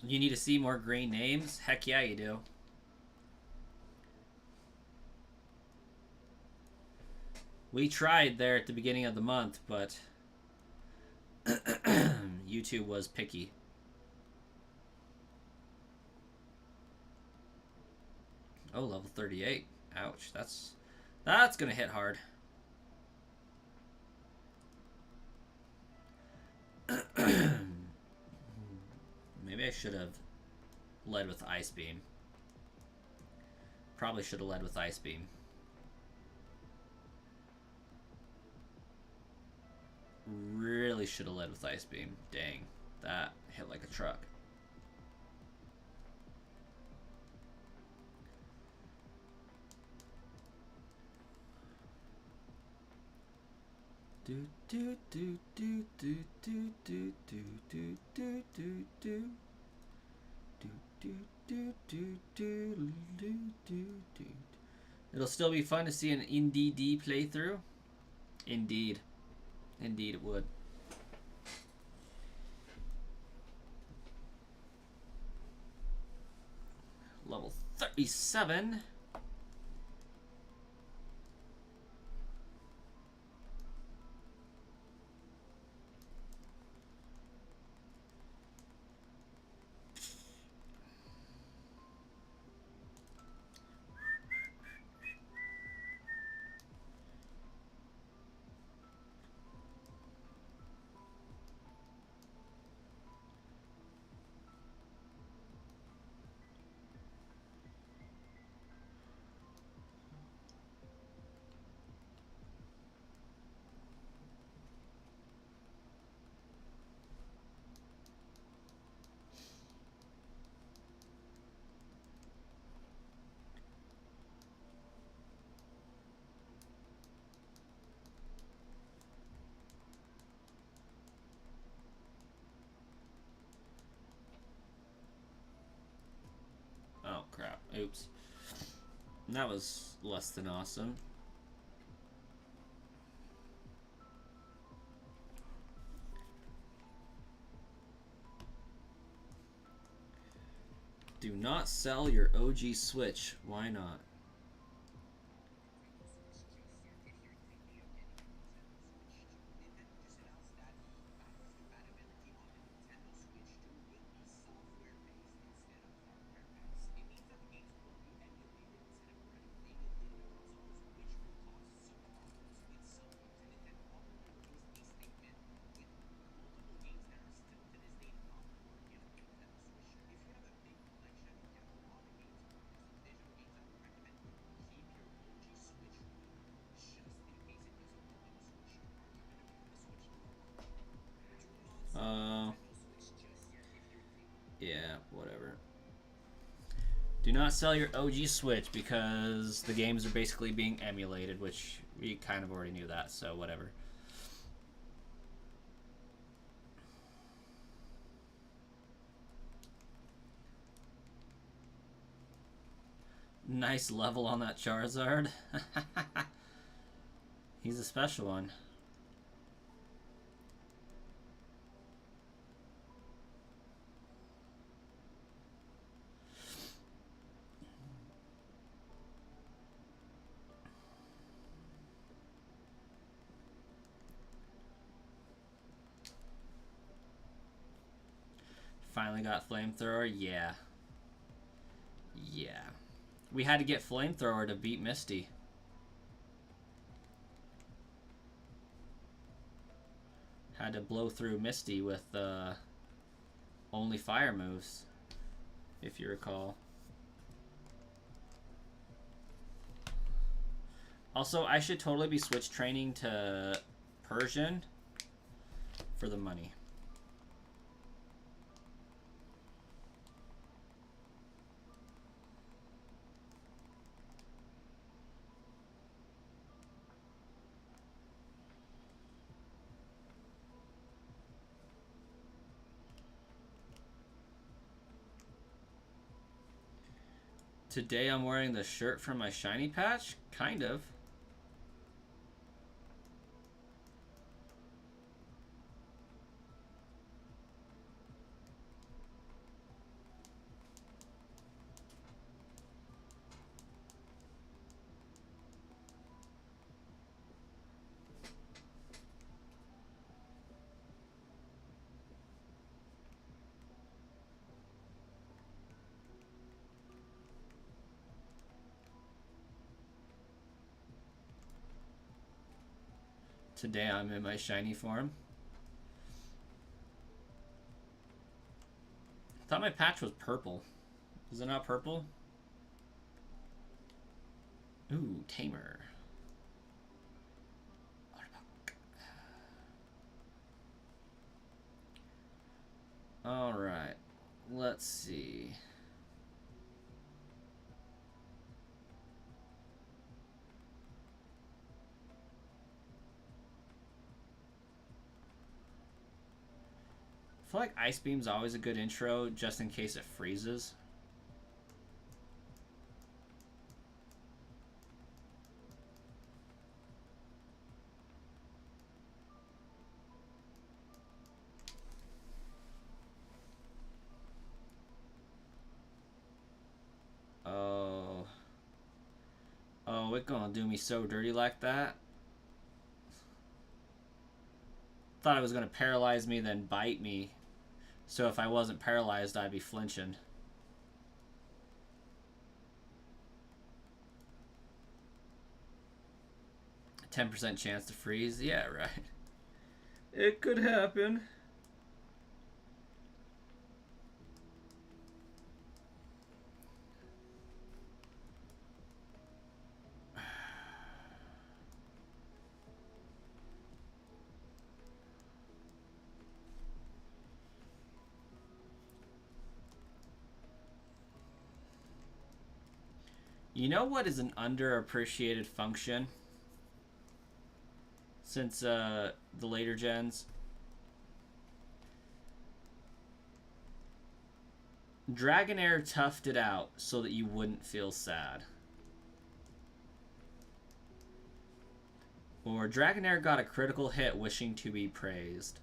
You need to see more green names? Heck yeah, you do. We tried there at the beginning of the month, but YouTube was picky. Oh, level 38. Ouch. That's gonna hit hard. Maybe I should have led with Ice Beam. Probably should have led with Ice Beam. Really should have led with Ice Beam. Dang. That hit like a truck. Do do do do do do do do do do do do. It'll still be fun to see an NDD playthrough. Indeed. Indeed it would. Level 37. Oops. That was less than awesome. Do not sell your OG Switch. Why not? Yeah, whatever. Do not sell your OG Switch because the games are basically being emulated, which we kind of already knew that, so whatever. Nice level on that Charizard. He's a special one. Finally got Flamethrower? Yeah. Yeah. We had to get Flamethrower to beat Misty. Had to blow through Misty with only fire moves, if you recall. Also, I should totally be switch training to Persian for the money. Today I'm wearing the shirt from my shiny patch? Kind of. Today I'm in my shiny form. I thought my patch was purple. Is it not purple? Ooh, Tamer. Alright. Let's see. I feel like Ice Beam's always a good intro, just in case it freezes. Oh. Oh, it gonna do me so dirty like that? Thought it was gonna paralyze me, then bite me. So if I wasn't paralyzed, I'd be flinching. A 10% chance to freeze? Yeah, right. It could happen. You know what is an underappreciated function since the later gens? Dragonair toughed it out so that you wouldn't feel sad. Or Dragonair got a critical hit wishing to be praised.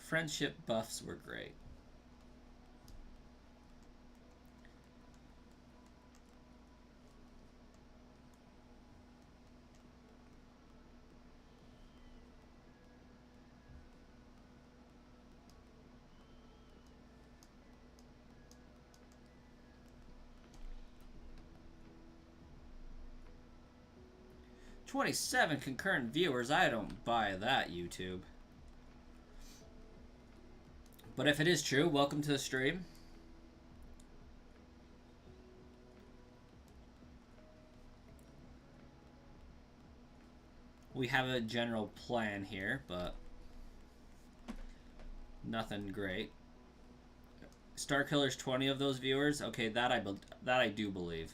Friendship buffs were great. "27 concurrent viewers. I don't buy that, YouTube. But if it is true, welcome to the stream. We have a general plan here, but nothing great. Starkiller's 20 of those viewers. Okay, that I do believe.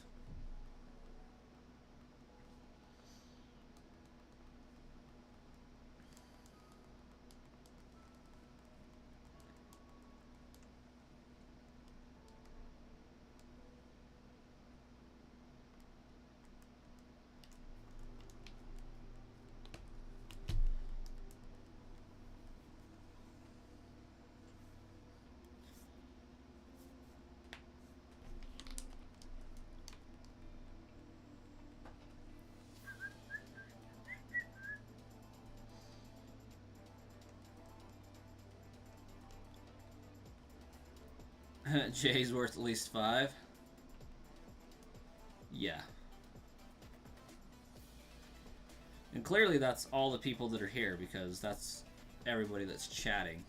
Jay's worth at least 5. Yeah. And clearly that's all the people that are here, because that's everybody that's chatting.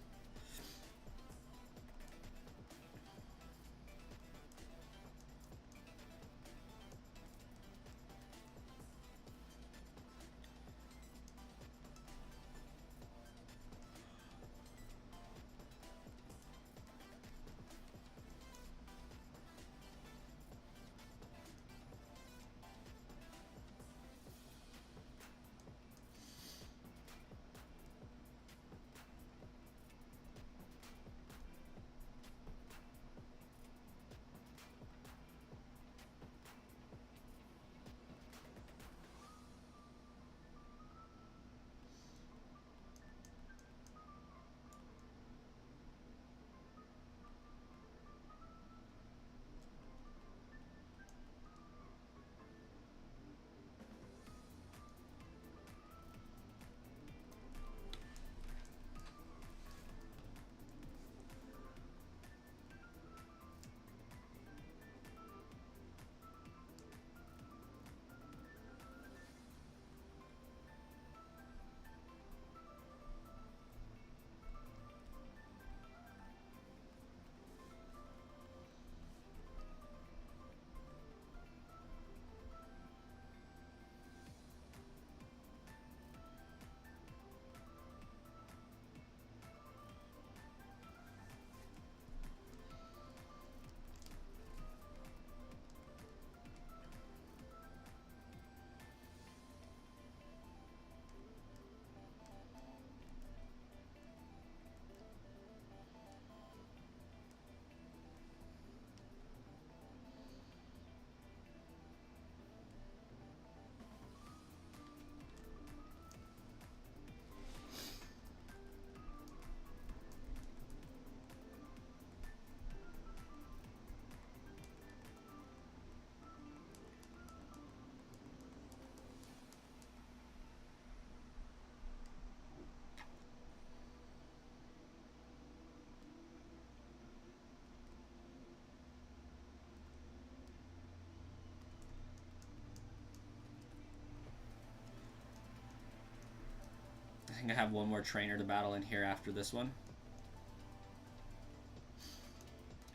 I think I have one more trainer to battle in here after this one.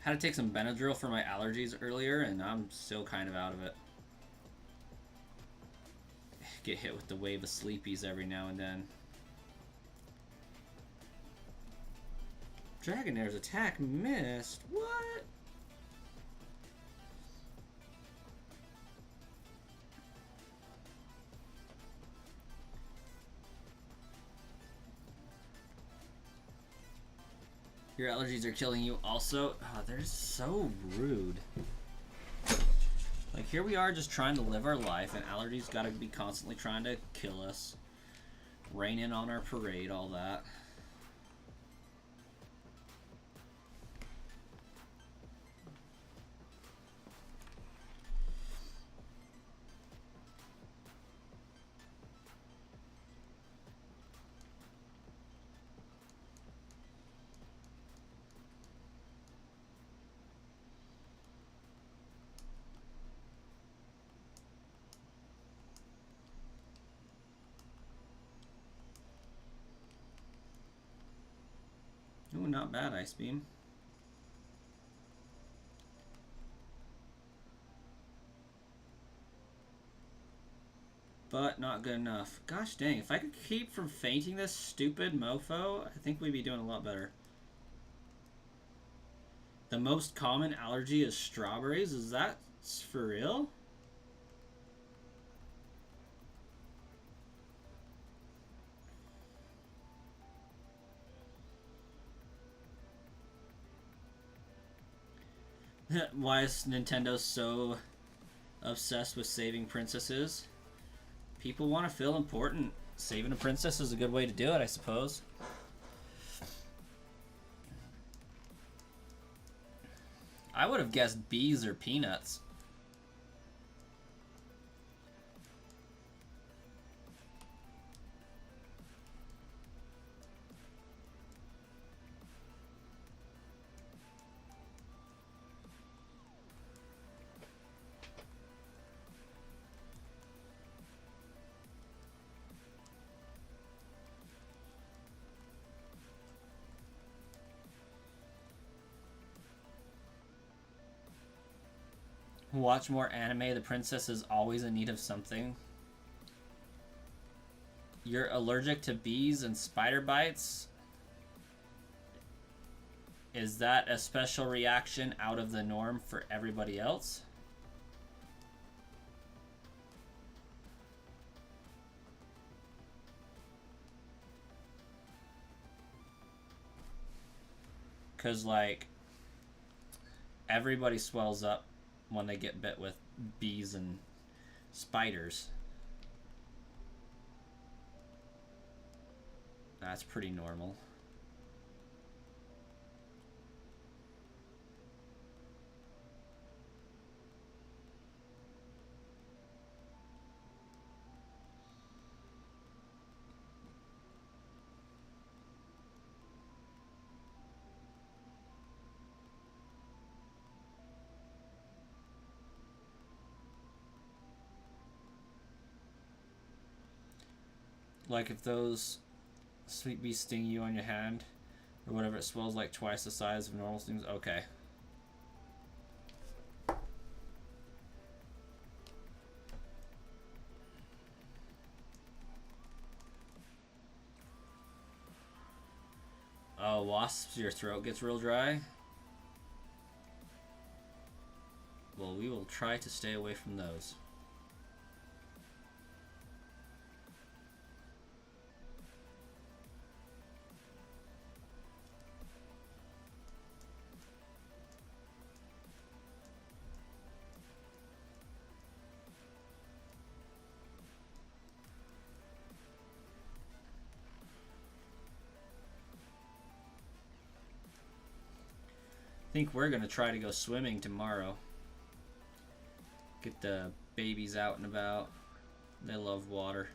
Had to take some Benadryl for my allergies earlier, and I'm still kind of out of it. Get hit with the wave of sleepies every now and then. Dragonair's attack missed? What? Your allergies are killing you also? Oh, they're so rude. Like, here we are just trying to live our life, and allergies gotta be constantly trying to kill us. Rain in on our parade, all that. Ooh, not bad, Ice Beam. But not good enough. Gosh dang, if I could keep from fainting this stupid mofo, I think we'd be doing a lot better. The most common allergy is strawberries? Is that for real? Why is Nintendo so obsessed with saving princesses? People want to feel important. Saving a princess is a good way to do it, I suppose. I would have guessed bees or peanuts. Watch more anime. The princess is always in need of something. You're allergic to bees and spider bites? Is that a special reaction out of the norm for everybody else? Because, like, everybody swells up when they get bit with bees and spiders. That's pretty normal. Like if those sweet bees sting you on your hand or whatever, it swells like twice the size of normal stings. Okay. Oh, wasps, your throat gets real dry? Well, we will try to stay away from those. I think we're going to try to go swimming tomorrow. Get the babies out and about. They love water.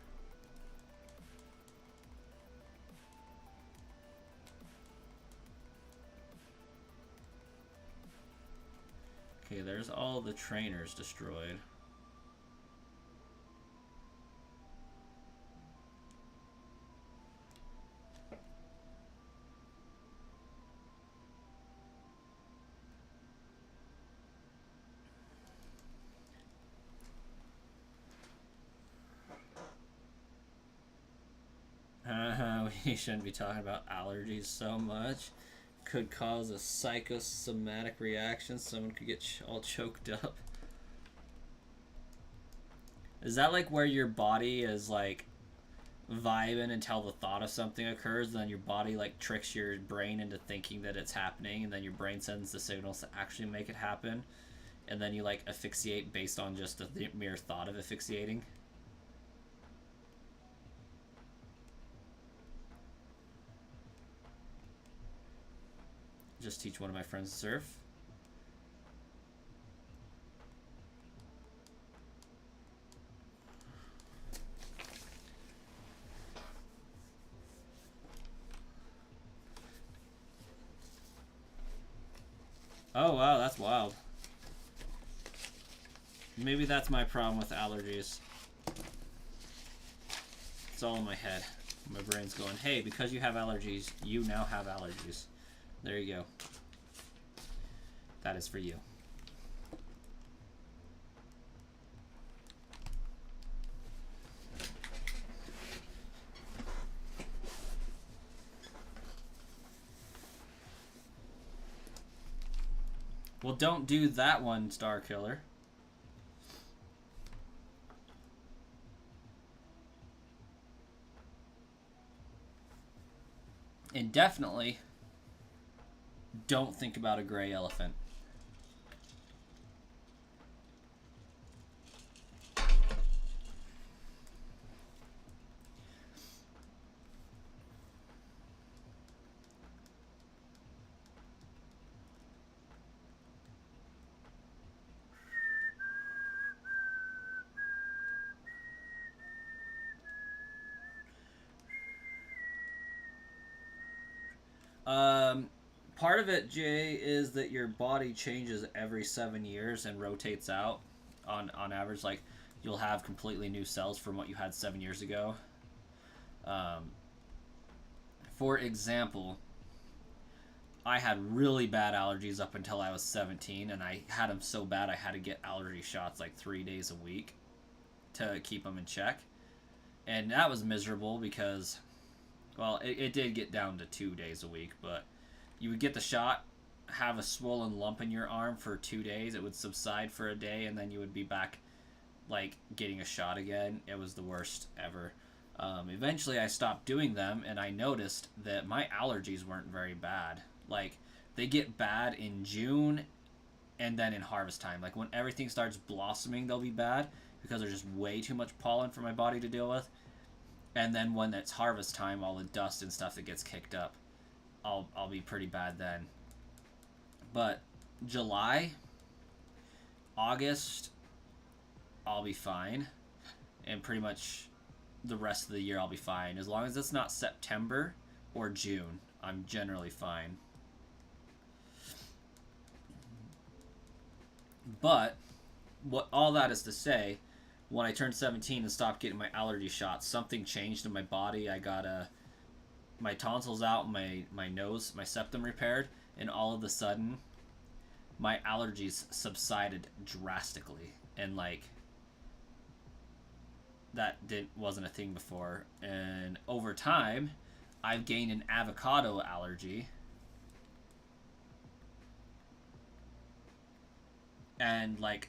Okay, there's all the trainers destroyed. You shouldn't be talking about allergies so much. Could cause a psychosomatic reaction. Someone could get all choked up. Is that like where your body is like vibing until the thought of something occurs, and then your body like tricks your brain into thinking that it's happening, and then your brain sends the signals to actually make it happen, and then you like asphyxiate based on just the mere thought of asphyxiating? Just teach one of my friends to surf. Oh wow, that's wild. Maybe that's my problem with allergies. It's all in my head. My brain's going, hey, because you have allergies, you now have allergies. There you go. That is for you. Well, don't do that one, Star Killer. And definitely don't think about a gray elephant. Part of it, Jay, is that your body changes every 7 years and rotates out on average. Like, you'll have completely new cells from what you had 7 years ago. For example, I had really bad allergies up until I was 17, and I had them so bad I had to get allergy shots like 3 days a week to keep them in check. And that was miserable because, well, it did get down to 2 days a week, but you would get the shot, have a swollen lump in your arm for 2 days, it would subside for a day, and then you would be back, like, getting a shot again. It was the worst ever. Eventually I stopped doing them, and I noticed that my allergies weren't very bad. Like, they get bad in June and then in harvest time. Like, when everything starts blossoming, they'll be bad because there's just way too much pollen for my body to deal with. And then when it's harvest time, all the dust and stuff that gets kicked up, I'll be pretty bad then. But July, August, I'll be fine. And pretty much the rest of the year I'll be fine. As long as it's not September or June, I'm generally fine. But what all that is to say, when I turned 17 and stopped getting my allergy shots, something changed in my body. I got my tonsils out, my nose, my septum repaired, and all of a sudden my allergies subsided drastically. And like, that wasn't a thing before. And over time, I've gained an avocado allergy. And like,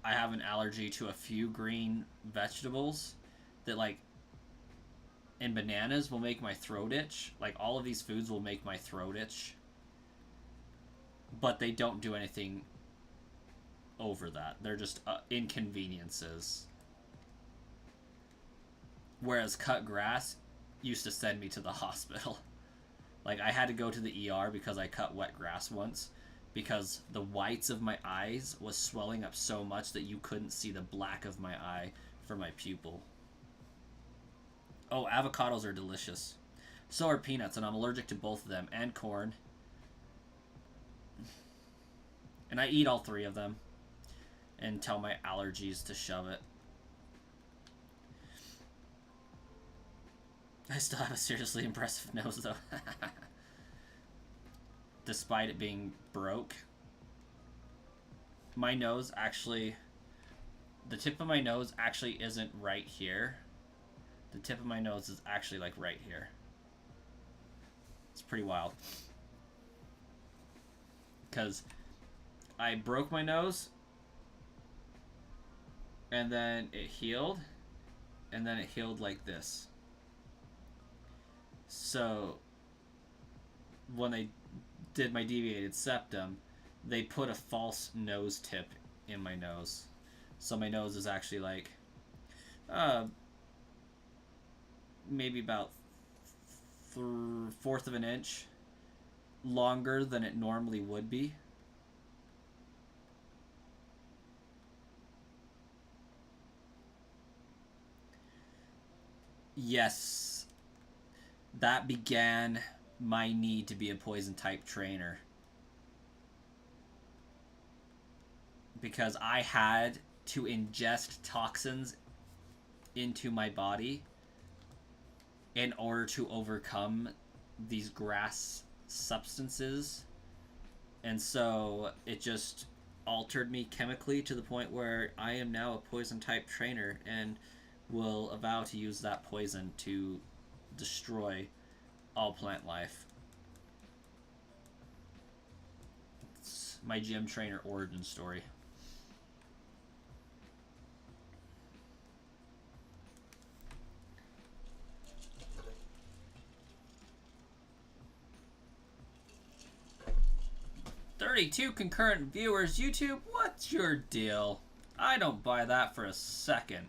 I have an allergy to a few green vegetables that, like, and bananas will make my throat itch. Like, all of these foods will make my throat itch, but they don't do anything over that. They're just inconveniences. Whereas cut grass used to send me to the hospital. Like, I had to go to the ER because I cut wet grass once, because the whites of my eyes was swelling up so much that you couldn't see the black of my eye for my pupil. Oh, avocados are delicious. So are peanuts, and I'm allergic to both of them, and corn. And I eat all three of them and tell my allergies to shove it. I still have a seriously impressive nose, though. Despite it being broke. My nose actually... The tip of my nose actually isn't right here. The tip of my nose is actually, like, right here. It's pretty wild. Because I broke my nose, and then it healed, and then it healed like this. So when they did my deviated septum, they put a false nose tip in my nose. So my nose is actually like maybe about fourth of an inch longer than it normally would be. Yes, that began my need to be a poison type trainer. Because I had to ingest toxins into my body in order to overcome these grass substances. And so it just altered me chemically to the point where I am now a poison type trainer and will avow to use that poison to destroy all plant life. It's my gym trainer origin story. "32 concurrent viewers. YouTube, what's your deal? I don't buy that for a second."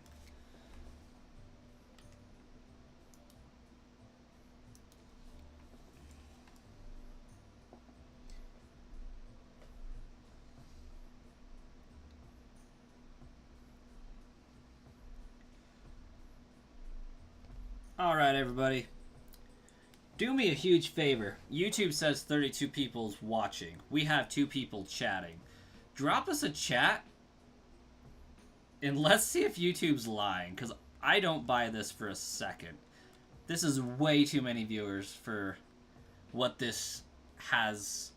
Alright, everybody. Do me a huge favor. YouTube says 32 people's watching. We have 2 people chatting. Drop us a chat, and let's see if YouTube's lying, because I don't buy this for a second. This is way too many viewers for what this has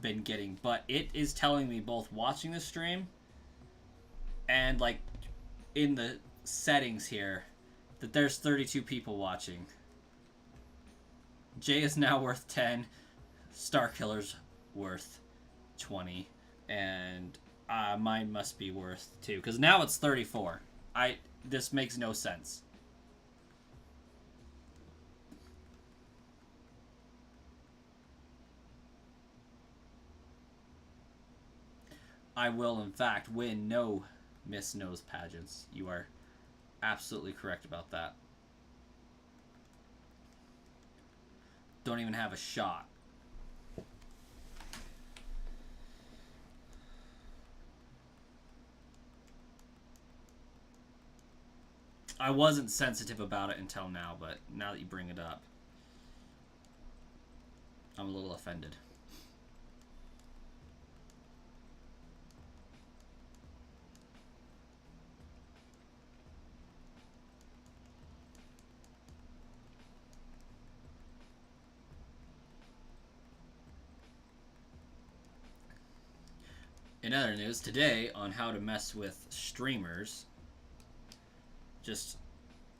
been getting, but it is telling me both watching the stream and, like, in the settings here that there's 32 people watching. Jay is now worth 10, Starkiller's worth 20, and mine must be worth 2, because now it's 34. This makes no sense. I will, in fact, win no Miss Nose pageants. You are absolutely correct about that. Don't even have a shot. I wasn't sensitive about it until now, but now that you bring it up, I'm a little offended. In other news, today on how to mess with streamers, just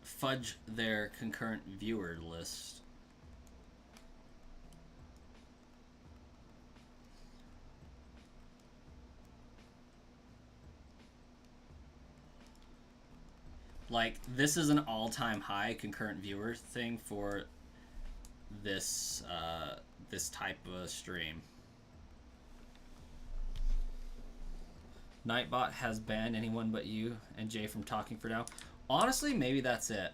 fudge their concurrent viewer list. Like, this is an all-time high concurrent viewer thing for this this type of stream. Nightbot has banned anyone but you and Jay from talking for now. Honestly, maybe that's it.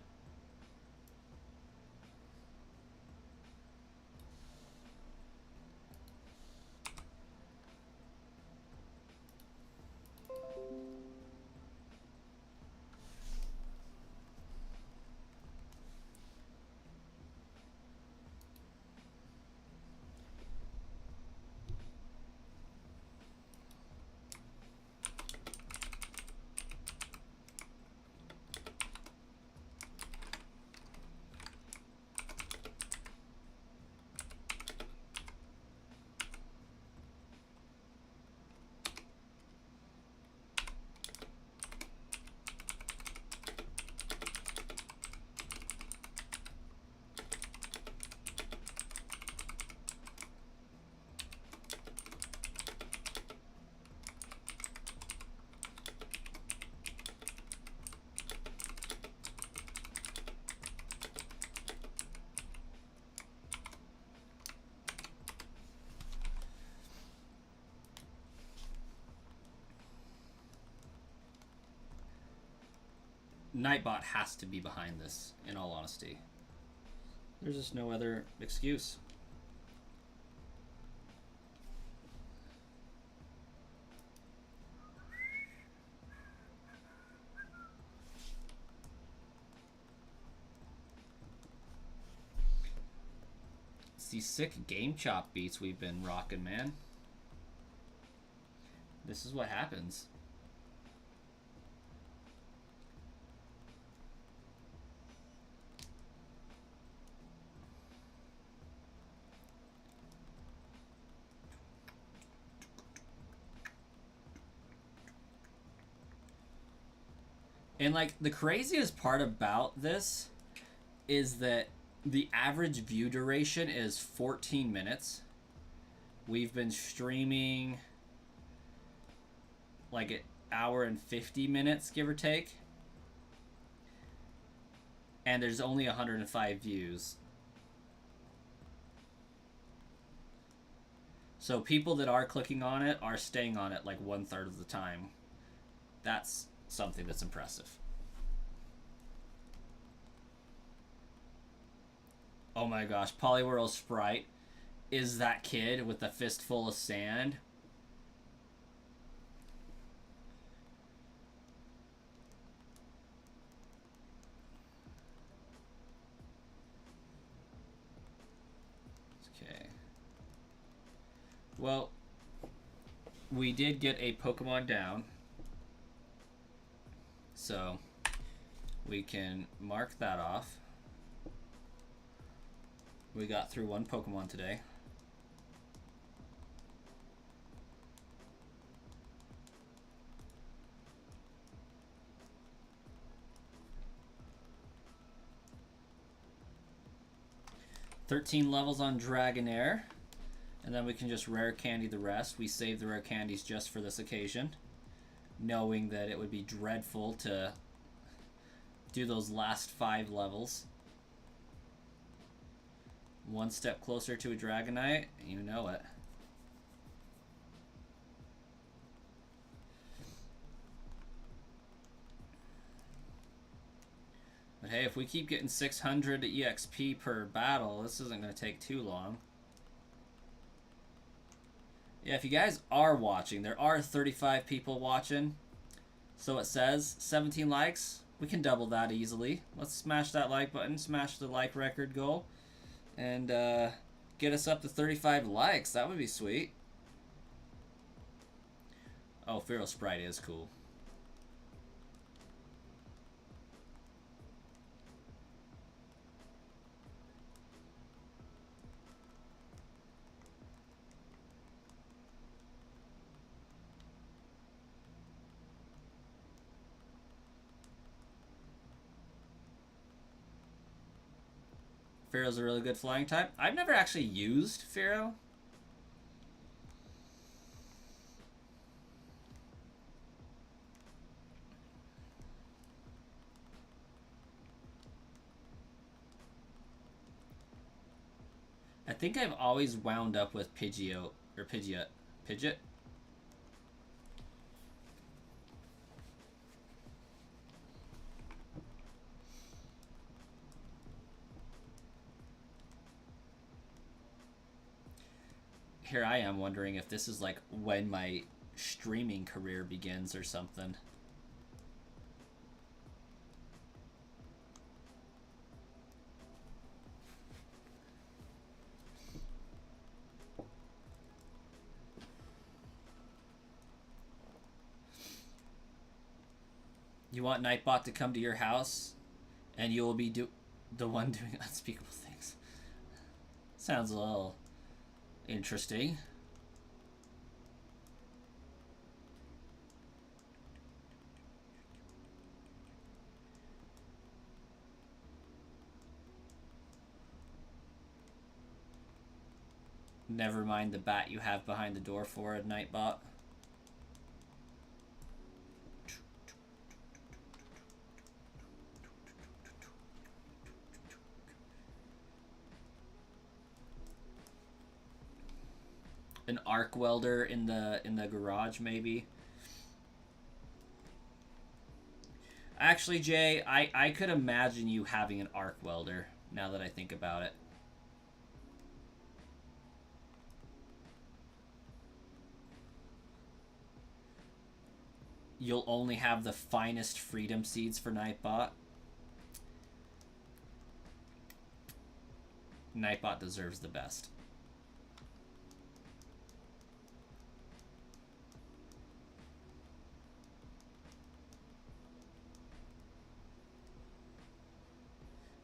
Nightbot has to be behind this, in all honesty. There's just no other excuse. It's these sick game chop beats we've been rocking, man. This is what happens. And like the craziest part about this is that the average view duration is 14 minutes. We've been streaming like an hour and 50 minutes, give or take. And there's only 105 views. So people that are clicking on it are staying on it like 1/3 of the time. That's something that's impressive. Oh my gosh, Poliwhirl Sprite is that kid with the fistful of sand. Okay. Well, we did get a Pokemon down. So we can mark that off. We got through one Pokemon today. $13 levels on Dragonair. And then we can just rare candy the rest. We saved the rare candies just for this occasion, knowing that it would be dreadful to do those last 5 levels. One step closer to a Dragonite, you know it. But hey, if we keep getting 600 EXP per battle, this isn't going to take too long. Yeah, if you guys are watching, there are 35 people watching. So it says 17 likes. We can double that easily. Let's smash that like button, smash the like record goal, and get us up to 35 likes. That would be sweet. Oh, Feral Sprite is cool. Fearo's a really good flying type. I've never actually used Fearow. I think I've always wound up with Pidgeot or Pidgeot. Pidgeot? Here I am wondering if this is like when my streaming career begins or something. You want Nightbot to come to your house, and you will be the one doing unspeakable things. Sounds a little interesting. Never mind the bat you have behind the door for it, Nightbot. An arc welder in the garage, maybe. Actually, Jay, I could imagine you having an arc welder, now that I think about it. You'll only have the finest freedom seeds for Nightbot. Nightbot deserves the best.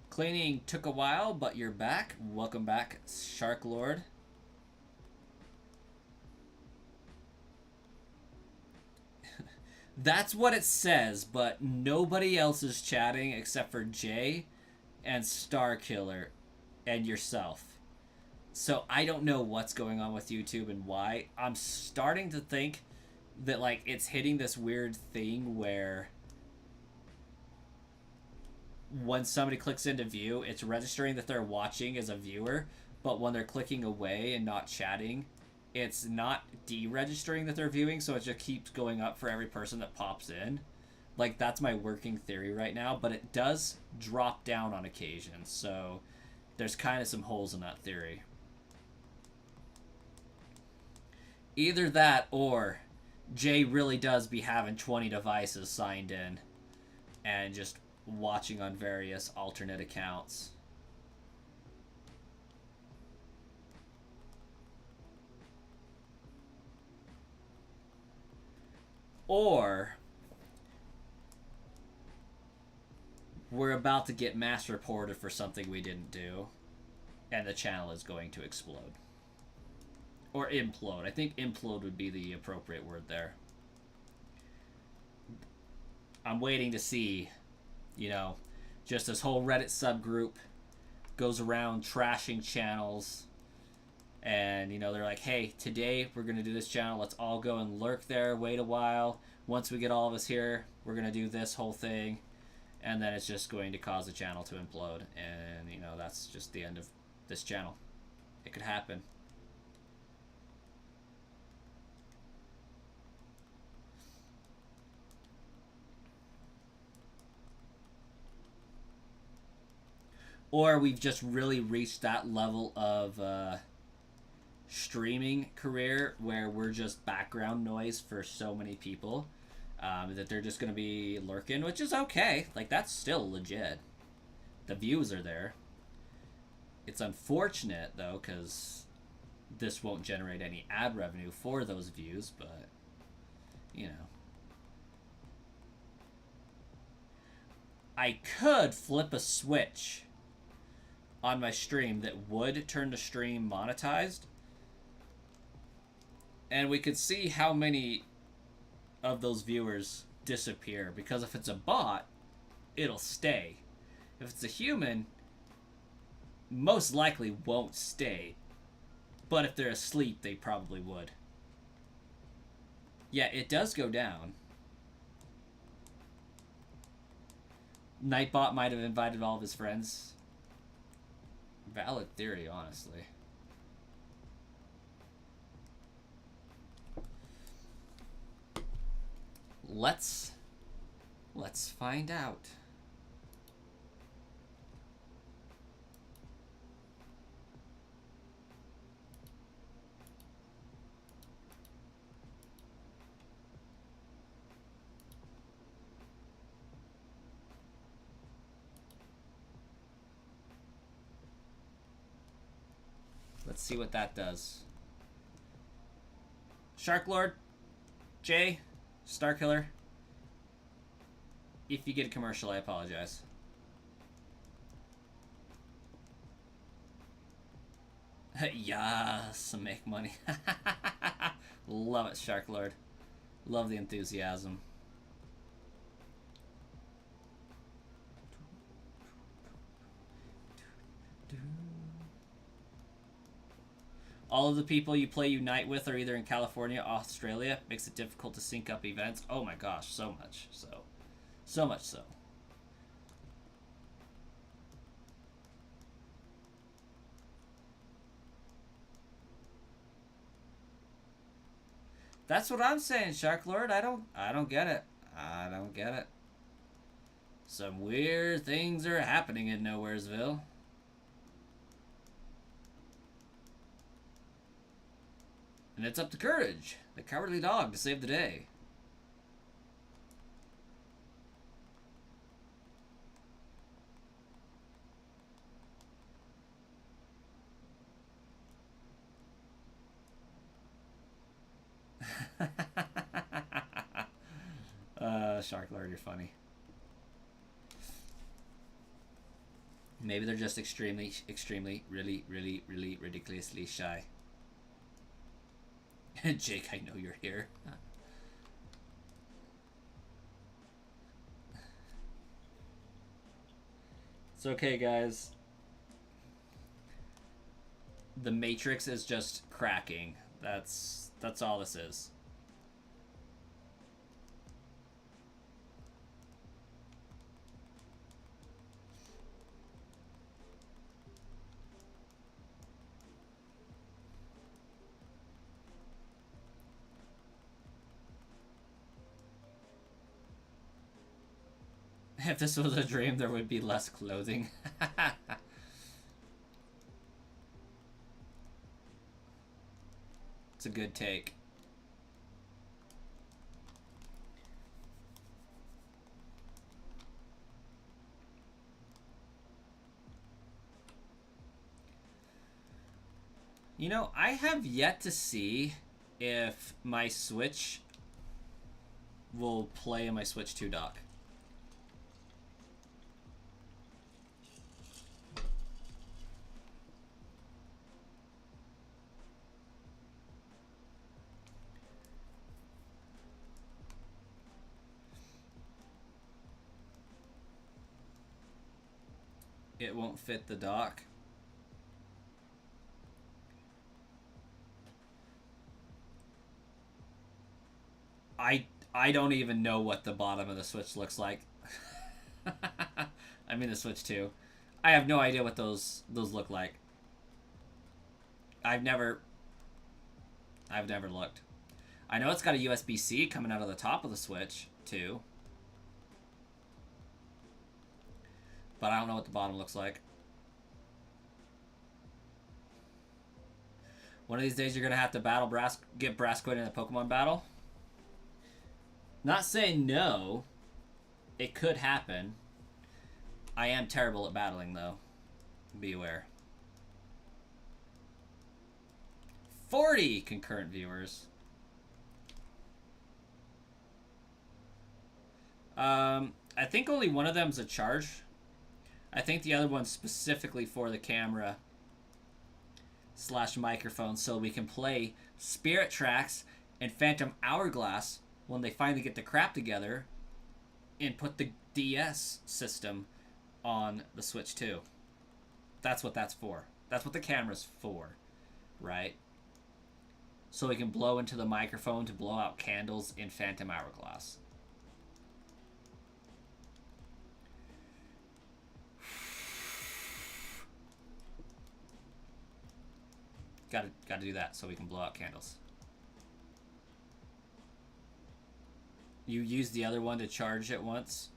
Cleaning took a while, but you're back. Welcome back, Shark Lord. That's what it says, but nobody else is chatting except for Jay and Starkiller and yourself. So I don't know what's going on with YouTube and why. I'm starting to think that like it's hitting this weird thing where when somebody clicks into view, it's registering that they're watching as a viewer, but when they're clicking away and not chatting, it's not deregistering that they're viewing, so it just keeps going up for every person that pops in. Like, that's my working theory right now, but it does drop down on occasion, so there's kind of some holes in that theory. Either that or Jay really does be having 20 devices signed in and just watching on various alternate accounts. Or we're about to get mass reported for something we didn't do, and the channel is going to explode. Or implode. I think implode would be the appropriate word there. I'm waiting to see, you know, just this whole Reddit subgroup goes around trashing channels. And, you know, they're like, hey, today we're going to do this channel. Let's all go and lurk there, wait a while. Once we get all of us here, we're going to do this whole thing. And then it's just going to cause the channel to implode. And, you know, that's just the end of this channel. It could happen. Or we've just really reached that level of streaming career where we're just background noise for so many people that they're just going to be lurking, which is okay. Like, that's still legit. The views are there. It's unfortunate, though, because this won't generate any ad revenue for those views, but, you know. I could flip a switch on my stream that would turn the stream monetized, and we could see how many of those viewers disappear, because if it's a bot, it'll stay. If it's a human, most likely won't stay, but if they're asleep, they probably would. Yeah, it does go down. Nightbot might have invited all of his friends. Valid theory, honestly. Let's find out. Let's see what that does. Shark Lord, Jay, Starkiller. If you get a commercial, I apologize. Yes, make money. Love it, Shark Lord. Love the enthusiasm. All of the people you play Unite with are either in California or Australia. Makes it difficult to sync up events. Oh my gosh, so much so. So much so. That's what I'm saying, Shark Lord. I don't get it. I don't get it. Some weird things are happening in Nowheresville. And it's up to Courage, the cowardly dog, to save the day. Shark Lord, you're funny. Maybe they're just extremely, really ridiculously shy. Jake, I know you're here. It's okay, guys. The Matrix is just cracking. That's all this is. If this was a dream, there would be less clothing. It's a good take. You know, I have yet to see if my Switch will play in my Switch 2 dock. It won't fit the dock. I don't even know what the bottom of the Switch looks like. I mean the Switch 2. I have no idea what those look like. I've never looked. I know it's got a USB-C coming out of the top of the Switch too. But I don't know what the bottom looks like. One of these days you're gonna have to get Brasquid in a Pokemon battle. Not saying no. It could happen. I am terrible at battling, though. Be aware. 40 concurrent viewers. I think only one of them's a charge. I think the other one's specifically for the camera / microphone, so we can play Spirit Tracks and Phantom Hourglass when they finally get the crap together and put the DS system on the Switch 2. That's what that's for. That's what the camera's for, right? So we can blow into the microphone to blow out candles in Phantom Hourglass. Gotta do that so we can blow out candles. You use the other one to charge it once.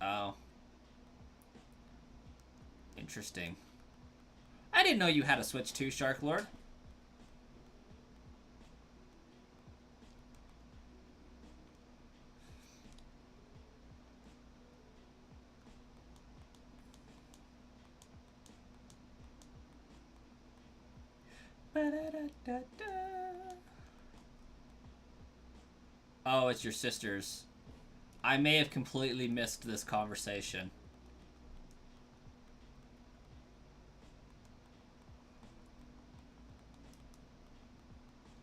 Oh. Interesting. I didn't know you had a Switch 2, Shark Lord. Oh, it's your sister's. I may have completely missed this conversation.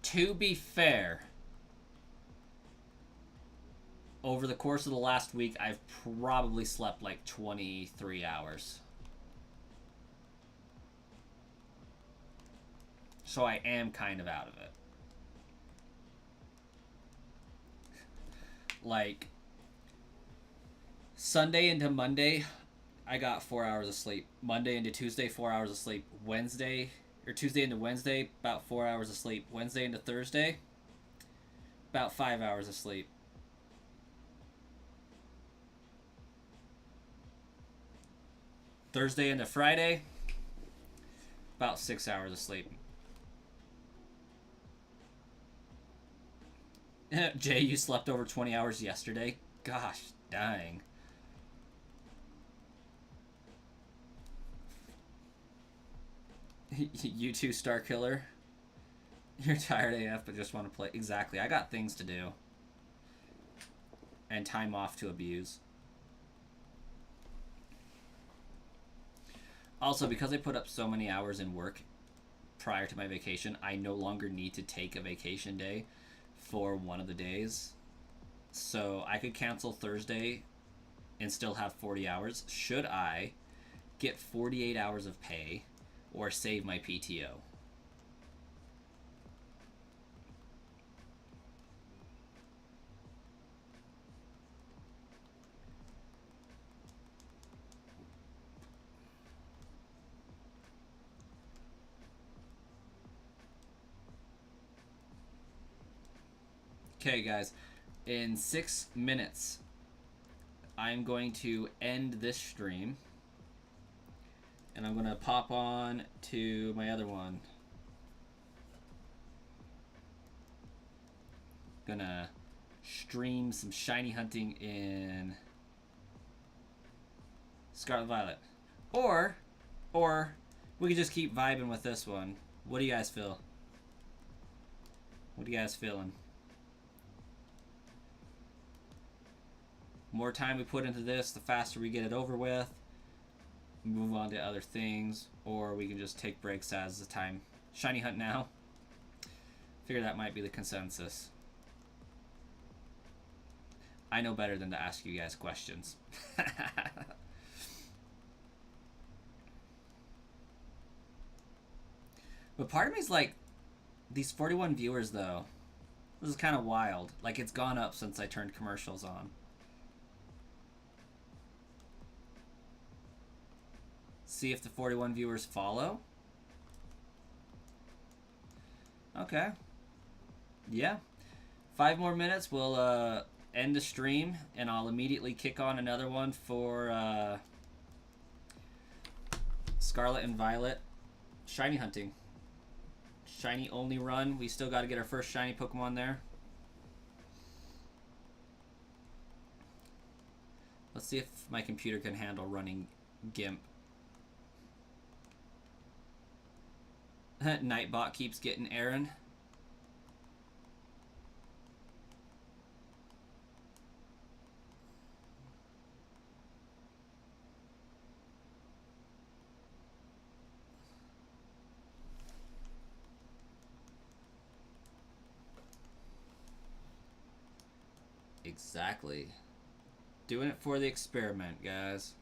To be fair, over the course of the last week, I've probably slept like 23 hours. So I am kind of out of it. like Sunday into Monday, I got 4 hours of sleep. Monday into Tuesday, 4 hours of sleep. Wednesday or Tuesday into Wednesday, about 4 hours of sleep. Wednesday into Thursday, about 5 hours of sleep. Thursday into Friday, about 6 hours of sleep. Jay, you slept over 20 hours yesterday? Gosh, dang. You too, Star Killer. You're tired AF but just want to play. Exactly. I got things to do. And time off to abuse. Also, because I put up so many hours in work prior to my vacation, I no longer need to take a vacation day for one of the days. So I could cancel Thursday and still have 40 hours. Should I get 48 hours of pay or save my PTO? Okay, guys, in 6 minutes, I'm going to end this stream, and I'm going to pop on to my other one. Gonna stream some shiny hunting in Scarlet Violet. Or we could just keep vibing with this one. What do you guys feel? What are you guys feeling? More time we put into this, the faster we get it over with. Move on to other things, or we can just take breaks as the time. Shiny hunt now. Figure that might be the consensus. I know better than to ask you guys questions. But part of me is like, these 41 viewers though, this is kind of wild. Like, it's gone up since I turned commercials on. See if the 41 viewers follow. Okay. Yeah. 5 more minutes, we'll end the stream, and I'll immediately kick on another one for Scarlet and Violet shiny hunting. Shiny only run. We still got to get our first shiny Pokemon there. Let's see if my computer can handle running GIMP. Nightbot keeps getting Aaron. Exactly. Doing it for the experiment, guys.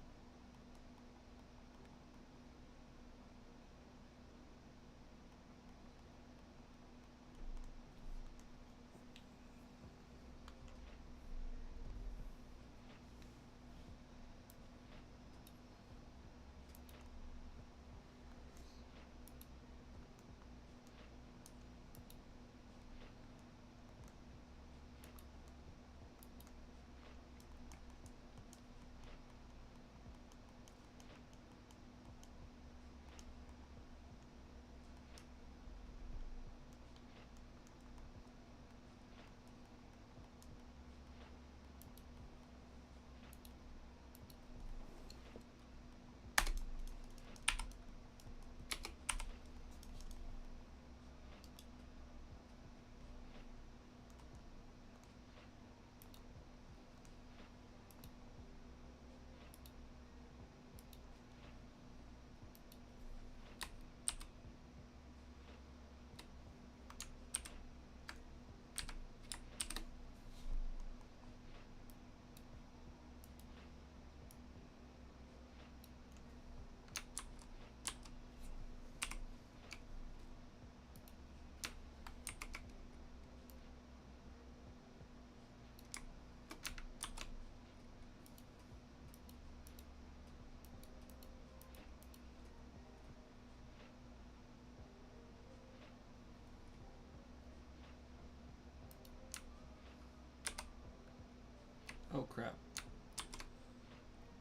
crap.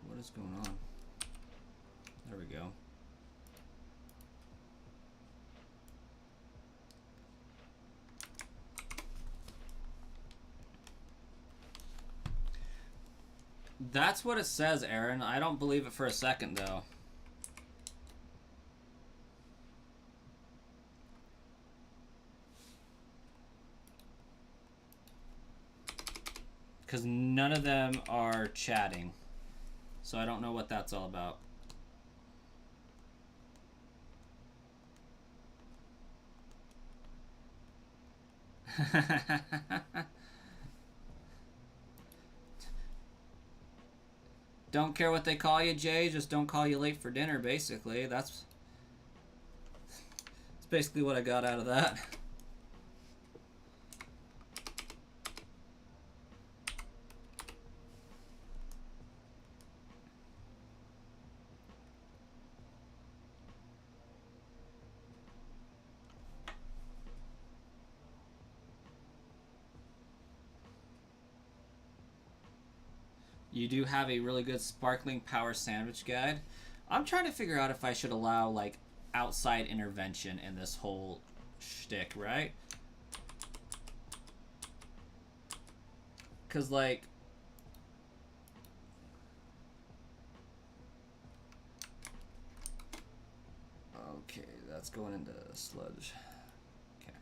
What is going on? There we go. That's what it says, Aaron. I don't believe it for a second, though. Because none of them are chatting. So I don't know what that's all about. Don't care what they call you, Jay. Just don't call you late for dinner, basically. That's basically what I got out of that. You do have a really good sparkling power sandwich guide. I'm trying to figure out if I should allow, like, outside intervention in this whole shtick, right? Because, like... Okay, that's going into sludge. Okay.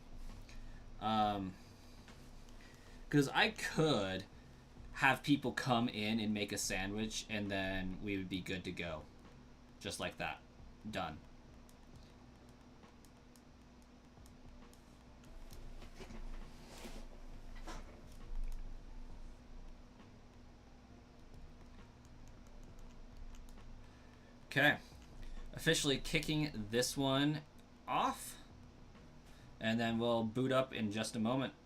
Because I could have people come in and make a sandwich, and then we would be good to go. Just like that. Done. Okay. Officially kicking this one off. And then we'll boot up in just a moment.